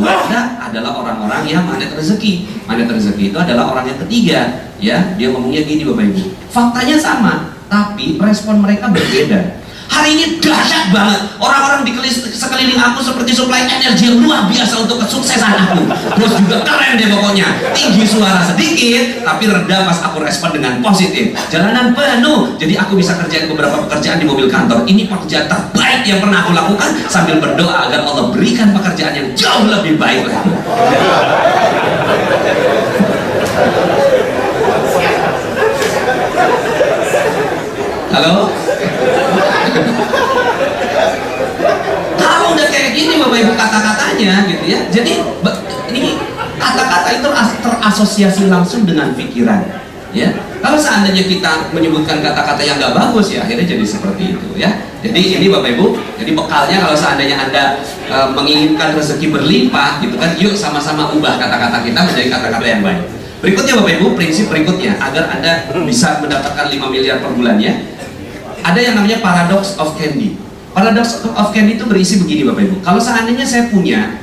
adalah orang-orang yang magnet rezeki. Magnet rezeki itu adalah orang yang ketiga, ya. Dia ngomongnya gini Bapak Ibu, faktanya sama, tapi respon mereka berbeda. Hari ini dahsyat banget, orang-orang di sekeliling aku seperti suplai energi yang luar biasa untuk kesuksesan aku. Terus juga keren deh pokoknya, tinggi suara sedikit tapi reda pas aku respon dengan positif. Jalanan penuh, jadi aku bisa kerjain beberapa pekerjaan di mobil kantor. Ini pekerjaan terbaik yang pernah aku lakukan, sambil berdoa agar Allah berikan pekerjaan yang jauh lebih baik lagi. Halo? Kalau udah kayak gini Bapak Ibu kata-katanya, gitu ya. Jadi ini kata-kata itu terasosiasi langsung dengan pikiran, ya. Kalau seandainya kita menyebutkan kata-kata yang nggak bagus, ya akhirnya jadi seperti itu, ya. Jadi ini Bapak Ibu, jadi bekalnya kalau seandainya Anda menginginkan rezeki berlimpah, gitu kan, yuk sama-sama ubah kata-kata kita menjadi kata-kata yang baik. Berikutnya Bapak Ibu, prinsip berikutnya agar Anda bisa mendapatkan 5 miliar per bulannya, ada yang namanya paradox of candy. Paradox of candy itu berisi begini Bapak Ibu. Kalau seandainya saya punya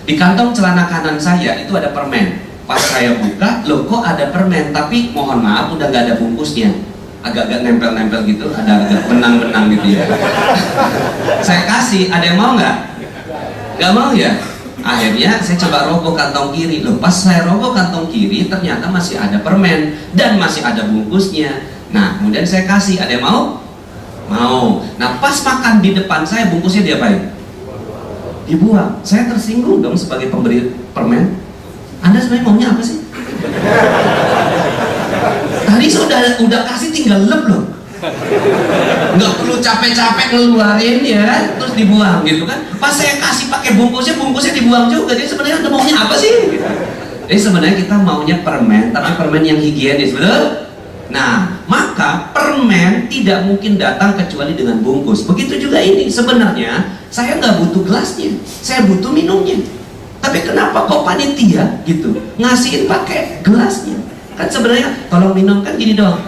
di kantong celana kanan saya itu ada permen, pas saya buka, loh kok ada permen, tapi mohon maaf udah nggak ada bungkusnya, agak-agak nempel-nempel gitu, ada agak benang-benang gitu ya. Saya kasih, ada yang mau nggak? Nggak mau ya? Akhirnya saya coba rogoh kantong kiri. Loh, pas saya rogoh kantong kiri ternyata masih ada permen dan masih ada bungkusnya. Nah, kemudian saya kasih, ada yang mau? Mau. Nah, pas makan di depan saya, bungkusnya diapain? Dibuang. Saya tersinggung dong sebagai pemberi permen. Anda sebenarnya maunya apa sih? Tadi udah kasih, tinggal lep loh. Nggak perlu capek-capek ngeluarin ya, terus dibuang gitu kan. Pas saya kasih pakai bungkusnya dibuang juga. Jadi sebenarnya Anda maunya apa sih? Jadi sebenarnya kita maunya permen, tapi permen yang higienis, betul? Nah, maka permen tidak mungkin datang kecuali dengan bungkus. Begitu juga ini, sebenarnya saya nggak butuh gelasnya, saya butuh minumnya. Tapi kenapa kok panitia gitu ngasihin pakai gelasnya? Kan sebenarnya tolong minum kan gini doang.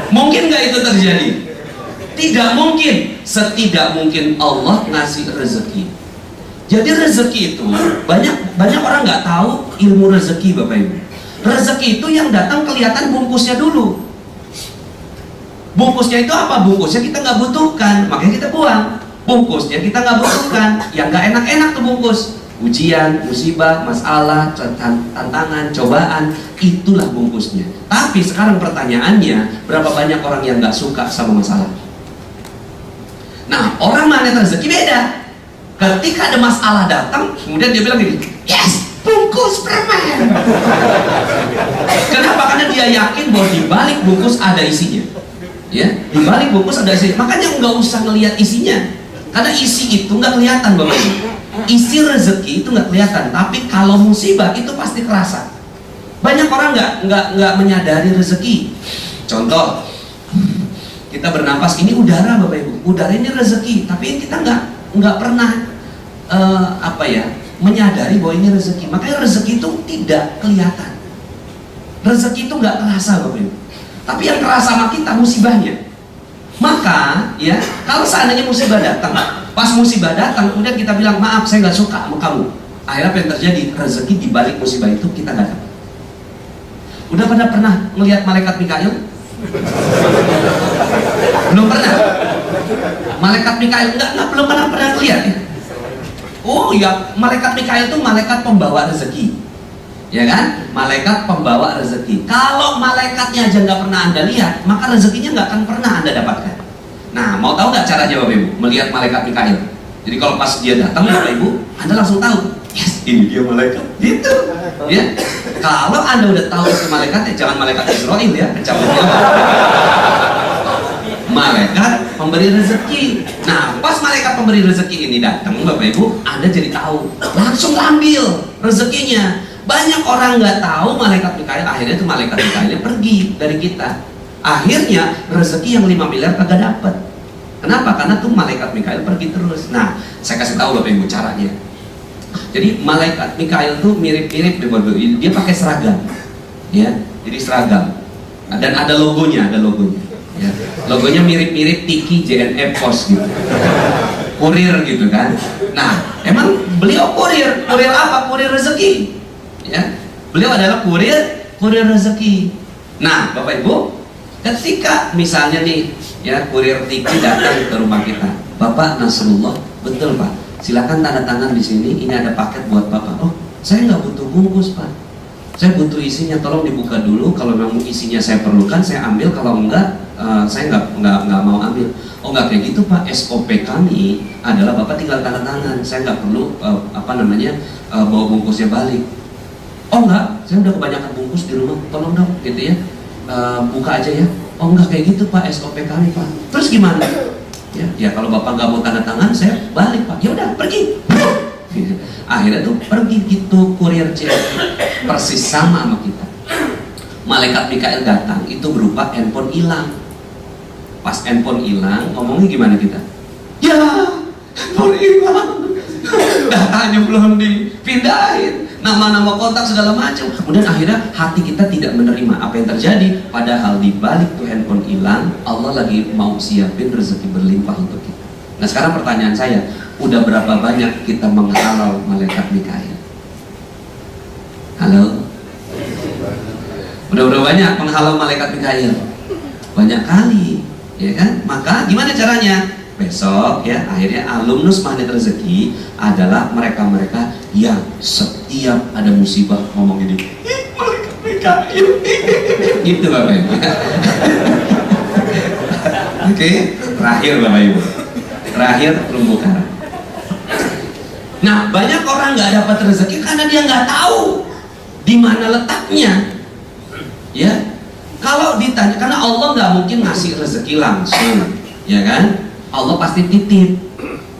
Mungkin nggak itu terjadi? Tidak mungkin. Setidak mungkin Allah ngasih rezeki. Jadi rezeki itu banyak orang nggak tahu ilmu rezeki Bapak Ibu. Rezeki itu yang datang kelihatan bungkusnya dulu. Bungkusnya itu apa? Bungkusnya kita nggak butuhkan, makanya kita buang. Bungkusnya kita nggak butuhkan, yang nggak enak-enak tuh bungkus. Ujian, musibah, masalah, tantangan, cobaan, itulah bungkusnya. Tapi sekarang pertanyaannya, berapa banyak orang yang nggak suka sama masalah? Nah, orang magnet rezeki beda. Ketika ada masalah datang, kemudian dia bilang gini, yes, bungkus permen. Kenapa? Karena dia yakin bahwa di balik bungkus ada isinya. Ya, di balik bungkus ada isinya. Makanya nggak usah ngelihat isinya, karena isi itu nggak kelihatan Bapak Ibu. Isi rezeki itu nggak kelihatan, tapi kalau musibah itu pasti kerasa. Banyak orang nggak menyadari rezeki. Contoh, kita bernapas, ini udara Bapak Ibu. Udara ini rezeki, tapi kita nggak pernah menyadari bahwa ini rezeki. Makanya rezeki itu tidak kelihatan. Rezeki itu nggak kerasa Bapak Ibu. Tapi yang kerasa sama kita musibahnya. Maka ya, kalau seandainya musibah datang, Pas musibah datang, kemudian kita bilang, maaf saya nggak suka sama kamu. Akhirnya apa yang terjadi? Rezeki di balik musibah itu kita nggak dapat. Udah pernah melihat malaikat Mikail? Belum pernah. Malaikat Mikail belum pernah lihat ya. Oh ya, malaikat Mikail itu malaikat pembawa rezeki, ya kan? Malaikat pembawa rezeki. Kalau malaikatnya aja nggak pernah Anda lihat, maka rezekinya nggak akan pernah Anda dapatkan. Nah, mau tahu nggak caranya Bapak Ibu melihat malaikat Mikail? Jadi kalau pas dia datang Bapak Ibu, Anda langsung tahu, yes, ini dia malaikat. Gitu, ya. Kalau Anda udah tahu itu malaikat, ya jangan malaikat Israel ya, kecampurnya. Malaikat pemberi rezeki. Nah, pas malaikat pemberi rezeki ini datang Bapak Ibu, Anda jadi tahu, langsung ambil rezekinya. Banyak orang nggak tahu malaikat Mikail, akhirnya itu malaikat Mikailnya pergi dari kita. Akhirnya rezeki yang 5 miliar kagak dapat. Kenapa? Karena tuh malaikat Mikail pergi terus. Nah, saya kasih tahu Bapak Ibu caranya. Jadi malaikat Mikail tuh mirip-mirip deh Bapak Ibu. Dia pakai seragam, ya. Jadi seragam. Dan ada logonya, Ya. Logonya mirip-mirip Tiki JNE Pos gitu. Kurir gitu kan. Nah, emang beliau kurir apa? Kurir rezeki. Ya. Beliau adalah kurir rezeki. Nah, Bapak Ibu, ketika misalnya nih ya kurir Tiki datang ke rumah kita, Bapak Nasrullah, betul Pak, silakan tanda tangan di sini, ini ada paket buat Bapak. Oh, saya nggak butuh bungkus Pak, saya butuh isinya, tolong dibuka dulu, kalau memang isinya saya perlukan saya ambil, kalau enggak saya nggak mau ambil. Oh nggak kayak gitu Pak, SOP kami adalah Bapak tinggal tanda tangan, saya nggak perlu bawa bungkusnya balik. Oh enggak, saya udah kebanyakan bungkus di rumah, tolong dong gitu ya. Buka aja ya. Oh enggak kayak gitu Pak, SOP kami Pak. Terus gimana? Ya kalau Bapak nggak mau tanda tangan, saya balik Pak. Ya udah pergi. Akhirnya tuh pergi gitu kurir JNE. Persis sama kita. Malaikat Mikail datang itu berupa handphone hilang. Pas handphone hilang, ngomongnya gimana kita? Ya, handphone hilang. Datanya belum dipindahin. Nama-nama kontak segala macam. Kemudian akhirnya hati kita tidak menerima apa yang terjadi. Padahal di balik tuh handphone hilang, Allah lagi mau siapin rezeki berlimpah untuk kita. Nah sekarang pertanyaan saya, udah berapa banyak kita menghalau malaikat Mikail? Halo? Udah banyak menghalau malaikat Mikail? Banyak kali, ya kan? Maka gimana caranya? Besok ya, akhirnya alumnus magnet rezeki adalah mereka-mereka yang setiap ada musibah ngomong gini, malaikat Mikail. Gitu Bapak Ibu. Oke, terakhir Bapak Ibu. Terakhir terumbu karang. Nah, banyak orang nggak dapat rezeki karena dia nggak tahu di mana letaknya. Ya, kalau ditanya, karena Allah nggak mungkin ngasih rezeki langsung, ya kan? Allah pasti titip.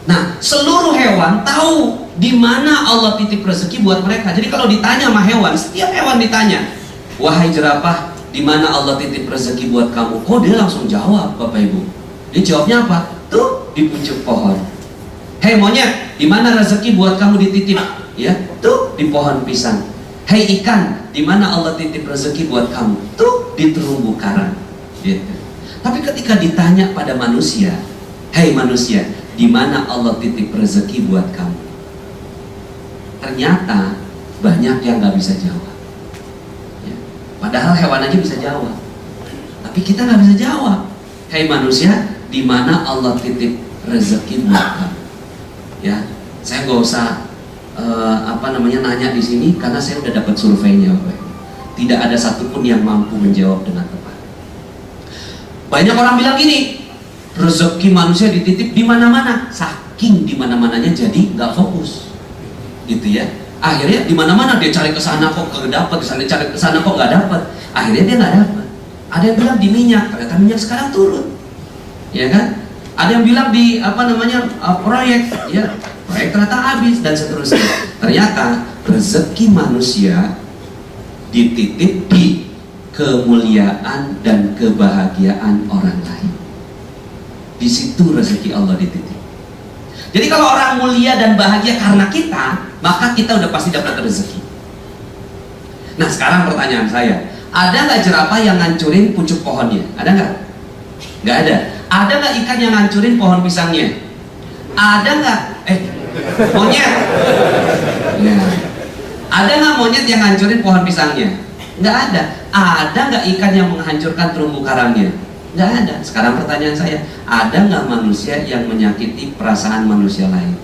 Nah, seluruh hewan tahu di mana Allah titip rezeki buat mereka. Jadi kalau ditanya sama hewan, setiap hewan ditanya, wahai jerapah, di mana Allah titip rezeki buat kamu? Oh, dia langsung jawab, Bapak Ibu. Dia jawabnya apa? Tuh di pucuk pohon. Hei monyet, di mana rezeki buat kamu dititip? Ya, tuh di pohon pisang. Hei ikan, di mana Allah titip rezeki buat kamu? Tuh di terumbu karang. Gitu. Tapi ketika ditanya pada manusia, hei manusia, di mana Allah titip rezeki buat kamu? Ternyata banyak yang nggak bisa jawab. Ya. Padahal hewan aja bisa jawab, tapi kita nggak bisa jawab. Hei manusia, di mana Allah titip rezeki buat kamu? Ya, saya nggak usah nanya di sini karena saya udah dapat surveinya, Bapak. Tidak ada satupun yang mampu menjawab dengan tepat. Banyak orang bilang gini, rezeki manusia dititip di mana-mana, saking di mana-mananya jadi nggak fokus, gitu ya. Akhirnya di mana-mana dia cari ke sana kok nggak dapat, cari ke sana kok nggak dapat. Akhirnya dia nggak dapat. Ada yang bilang di minyak, ternyata minyak sekarang turun, ya kan? Ada yang bilang di proyek, ya proyek ternyata habis dan seterusnya. Ternyata rezeki manusia dititip di kemuliaan dan kebahagiaan orang lain. Di situ rezeki Allah dititip. Jadi kalau orang mulia dan bahagia karena kita, maka kita udah pasti dapat rezeki. Nah sekarang pertanyaan saya, ada nggak jerapah yang ngancurin pucuk pohonnya? Ada nggak? Nggak ada. Ada nggak ikan yang ngancurin pohon pisangnya? ada nggak monyet? Ya. Ada nggak monyet yang hancurin pohon pisangnya? Nggak ada. Ada nggak ikan yang menghancurkan terumbu karangnya? Nggak ada. Sekarang pertanyaan saya, ada nggak manusia yang menyakiti perasaan manusia lain?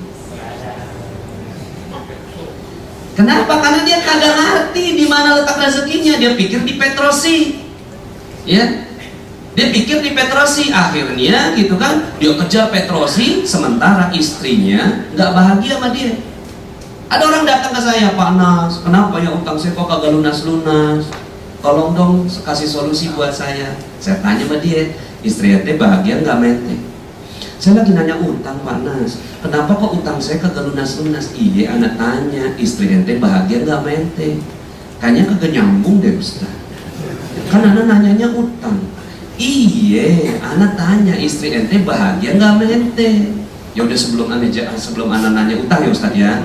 Kenapa? Karena dia kagak ngerti di mana letak rezekinya. Dia pikir di Petrosi, ya. Dia pikir di Petrosi. Akhirnya gitu kan, dia kejar Petrosi, sementara istrinya nggak bahagia sama dia. Ada orang datang ke saya, Pak Nas, kenapa ya utang saya kok kagak lunas-lunas? Tolong dong kasih solusi buat saya. Saya tanya sama dia, istri ente bahagia nggak mente? Saya lagi nanya utang, Pak Nas, kenapa kok utang saya kagak lunas-lunas? Iya, anak tanya, istri ente bahagia nggak mente? Kayaknya kagak nyambung deh, Ustaz. Kan anak nanyanya utang. Iya, anak tanya, istri ente bahagia nggak mente? Ya udah sebelum anak nanya utang ya Ustaz ya,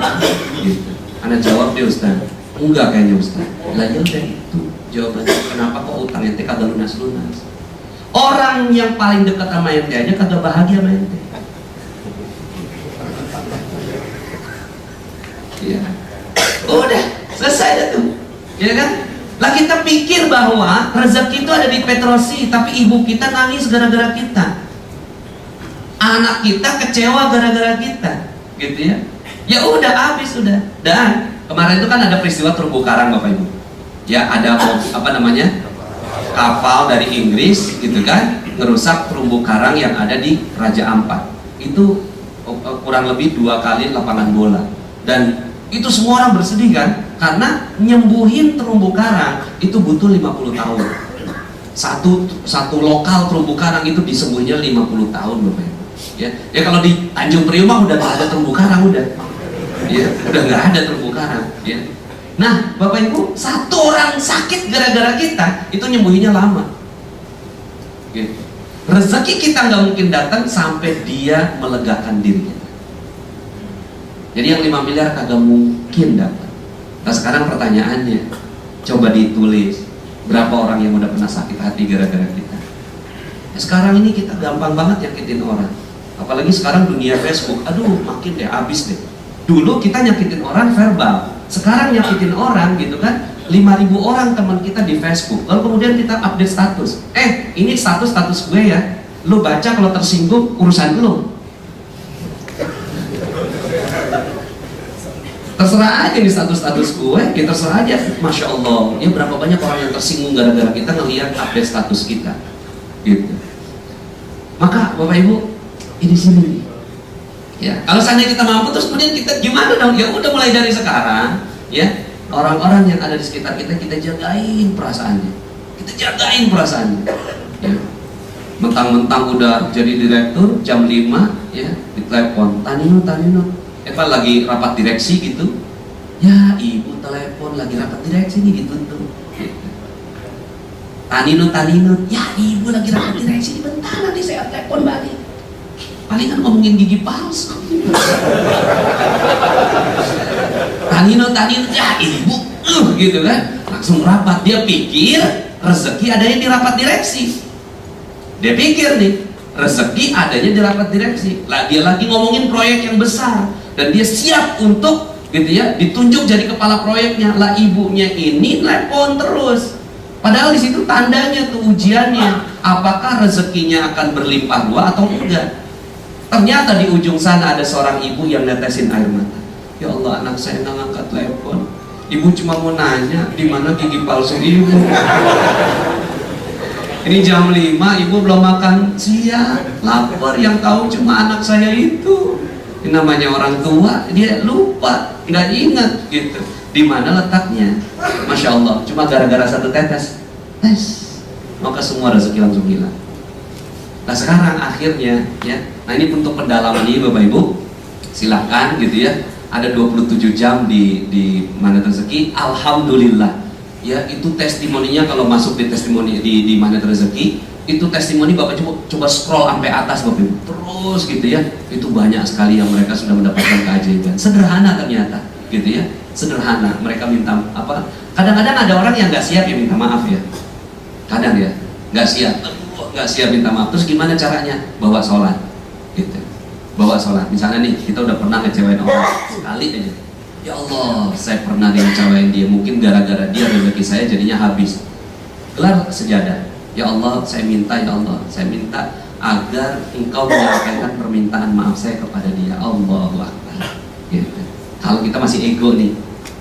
gitu. Anak jawab deh Ustaz, enggak kayaknya Ustaz. Lah ya udah itu jawabannya, kenapa kok utang ente kagak lunas-lunas? Orang yang paling dekat sama ente aja kagak bahagia sama ente. Ya, udah selesai dah tuh, ya kan? Lah kita pikir bahwa rezeki itu ada di Petrosi, tapi ibu kita nangis gara-gara kita. Anak kita kecewa gara-gara kita, gitu ya. Ya udah habis udah. Dan kemarin itu kan ada peristiwa terumbu karang Bapak Ibu. Ya ada apa namanya? Kapal dari Inggris gitu kan, ngerusak terumbu karang yang ada di Raja Ampat. Itu kurang lebih 2 kali lapangan bola. Dan itu semua orang bersedih kan, karena nyembuhin terumbu karang itu butuh 50 tahun. Satu lokal terumbu karang itu disembuhnya 50 tahun Bapak Ibu. Ya kalau di Tanjung Priok mah udah nggak ada terumbu karang udah nggak ada terumbu karang ya. Nah Bapak Ibu, satu orang sakit gara-gara kita itu nyembuhinya lama gitu. Rezeki kita nggak mungkin datang sampai dia melegakan dirinya. Jadi yang 5 miliar kagak mungkin datang. Nah sekarang pertanyaannya, coba ditulis berapa orang yang udah pernah sakit hati gara-gara kita. Nah, sekarang ini kita gampang banget nyakitin orang. Apalagi sekarang dunia Facebook, aduh makin deh, abis deh. Dulu kita nyakitin orang verbal, sekarang nyakitin orang gitu kan, 5.000 orang teman kita di Facebook. Lalu kemudian kita update status, ini status gue ya, lu baca kalau tersinggung urusan lu. Terserah aja di status gue, ya terserah aja. Masya Allah, ya berapa banyak orang yang tersinggung gara-gara kita ngelihat update status kita gitu. Maka Bapak Ibu, ini sini ya, kalau seandainya kita mampu terus kemudian kita gimana dong? Ya udah mulai dari sekarang ya, orang-orang yang ada di sekitar kita jagain perasaannya, ya. Mentang-mentang udah jadi direktur jam 5 ya, ditelepon Tanino lagi rapat direksi gitu ya, ibu telepon lagi rapat direksi nih gitu tuh gitu. Tanino ya ibu lagi rapat direksi, bentar nanti saya telepon balik. Palingan ngomongin gigi palsu. Tanino ya ibu gitu kan, langsung rapat. Dia pikir rezeki adanya di rapat direksi. Dia pikir nih rezeki adanya di rapat direksi. Lah dia lagi ngomongin proyek yang besar dan dia siap untuk gitu ya ditunjuk jadi kepala proyeknya. Lah ibunya ini telepon terus. Padahal di situ tandanya tuh ujiannya, apakah rezekinya akan berlimpah ruah atau enggak. Ternyata di ujung sana ada seorang ibu yang netesin air mata. Ya Allah, anak saya nggak ngangkat telepon. Ibu cuma mau nanya di mana gigi palsu ibu. Ini jam 5, ibu belum makan siang, lapar. Yang tahu cuma anak saya itu. Ini namanya orang tua, dia lupa, nggak ingat gitu. Di mana letaknya? Masya Allah, cuma gara-gara satu tetes, maka semua rezeki langsung hilang. Nah sekarang akhirnya ya, nah ini untuk pendalaman ini Bapak Ibu, silakan gitu ya. Ada 27 jam di Magnet Rezeki. Alhamdulillah ya, itu testimoninya kalau masuk di testimoni di Magnet Rezeki, itu testimoni Bapak coba scroll sampai atas Bapak Ibu, terus gitu ya. Itu banyak sekali yang mereka sudah mendapatkan keajaiban. Sederhana ternyata gitu ya, sederhana. Mereka minta apa? Kadang-kadang ada orang yang nggak siap ya minta maaf ya. Kadang ya nggak siap minta maaf. Terus gimana caranya? Bawa sholat gitu. bawa sholat. Misalnya nih, kita udah pernah ngecewain orang sekali aja. Ya Allah, saya pernah ngecewain dia. Mungkin gara-gara dia rezeki saya jadinya habis. Gelar sejadah. Ya Allah, saya minta, ya Allah, saya minta agar engkau menyampaikan permintaan maaf saya kepada dia. Allahu Akbar. Gitu. Kalau kita masih ego nih,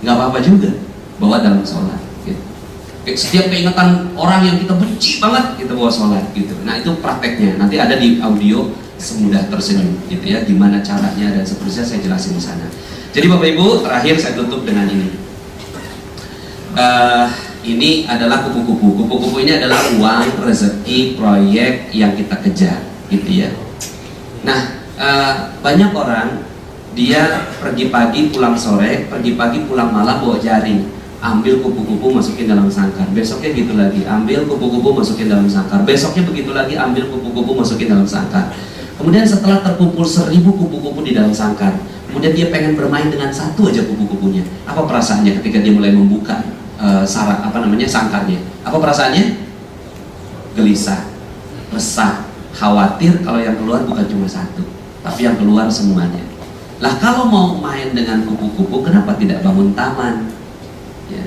nggak apa-apa juga bawa dalam sholat. Gitu. Setiap keingetan orang yang kita benci banget, kita bawa sholat. Gitu. Nah itu prakteknya. Nanti ada di audio semudah tersenyum, gitu ya. Gimana caranya dan seterusnya saya jelasin di sana. Jadi Bapak Ibu, terakhir saya tutup dengan ini. Ini adalah kupu-kupu. Kupu-kupu ini adalah uang, rezeki, proyek yang kita kejar, gitu ya. Nah, banyak orang dia pergi pagi pulang sore, pergi pagi pulang malam bawa jaring, ambil kupu-kupu masukin dalam sangkar. Besoknya gitu lagi, ambil kupu-kupu masukin dalam sangkar. Besoknya begitu lagi, ambil kupu-kupu masukin dalam sangkar. Kemudian setelah terkumpul 1000 kupu-kupu di dalam sangkar, kemudian dia pengen bermain dengan satu aja kupu-kupunya. Apa perasaannya ketika dia mulai membuka sangkarnya? Apa perasaannya? Gelisah, resah, khawatir kalau yang keluar bukan cuma satu, tapi yang keluar semuanya. Lah kalau mau main dengan kupu-kupu, kenapa tidak bangun taman? Ya.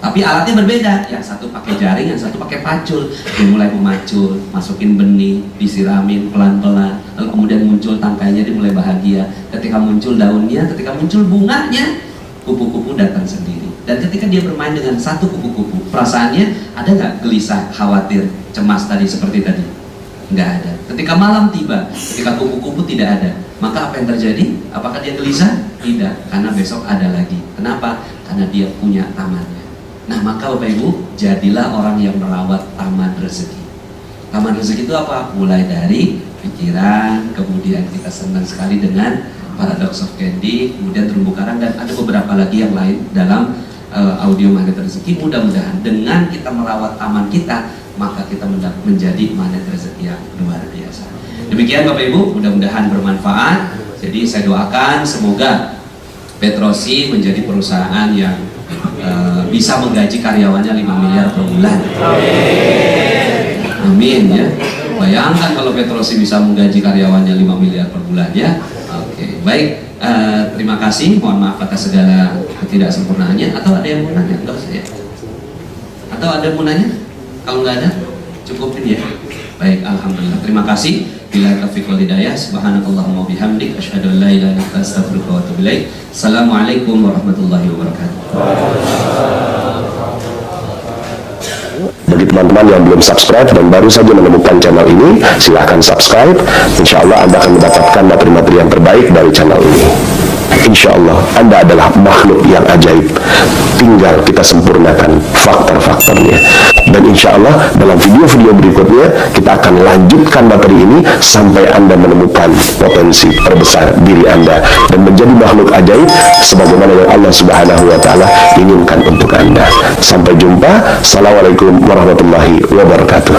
Tapi alatnya berbeda, yang satu pakai jaring, yang satu pakai pacul. Dia mulai memacul, masukin benih, disiramin pelan-pelan, lalu kemudian muncul tangkainya, dia mulai bahagia. Ketika muncul daunnya, ketika muncul bunganya, kupu-kupu datang sendiri. Dan ketika dia bermain dengan satu kupu-kupu, perasaannya ada nggak gelisah, khawatir, cemas tadi seperti tadi? Nggak ada. Ketika malam tiba, ketika kupu-kupu tidak ada, maka apa yang terjadi? Apakah dia gelisah? Tidak, karena besok ada lagi. Kenapa? Karena dia punya tamannya. Nah maka Bapak Ibu, jadilah orang yang merawat taman rezeki. Taman rezeki itu apa? Mulai dari pikiran, kemudian kita senang sekali dengan Paradox of Candy, kemudian terumbu karang, dan ada beberapa lagi yang lain dalam audio magnet rezeki. Mudah-mudahan dengan kita merawat taman kita, maka kita menjadi magnet rezeki yang luar biasa. Demikian Bapak Ibu, mudah-mudahan bermanfaat. Jadi saya doakan semoga Petrosi menjadi perusahaan yang bisa menggaji karyawannya 5 miliar per bulan. Amin ya. Bayangkan kalau Petrosi bisa menggaji karyawannya 5 miliar per bulan ya. Oke, baik. Terima kasih. Mohon maaf atas segala ketidaksempurnaannya. Atau ada yang mau nanya? Enggak usah ya. Atau ada yang mau nanya? Kalau nggak ada, cukupin ya. Baik, alhamdulillah. Terima kasih. Bila taufiq wal hidayah. Subhanakallahumma bihamdik asyhadu an la ilaha illa anta astaghfiruka wa atubu ilaik. Assalamualaikum warahmatullahi wabarakatuh. Bagi teman-teman yang belum subscribe dan baru saja menemukan channel ini, silahkan subscribe. Insya Allah Anda akan mendapatkan materi-materi yang terbaik dari channel ini. Insya Allah Anda adalah makhluk yang ajaib, tinggal kita sempurnakan faktor-faktornya. Dan insya Allah dalam video-video berikutnya kita akan lanjutkan materi ini sampai Anda menemukan potensi terbesar diri Anda dan menjadi makhluk ajaib sebagaimana yang Allah Subhanahu wa Ta'ala inginkan untuk Anda. Sampai jumpa. Assalamualaikum warahmatullahi wabarakatuh.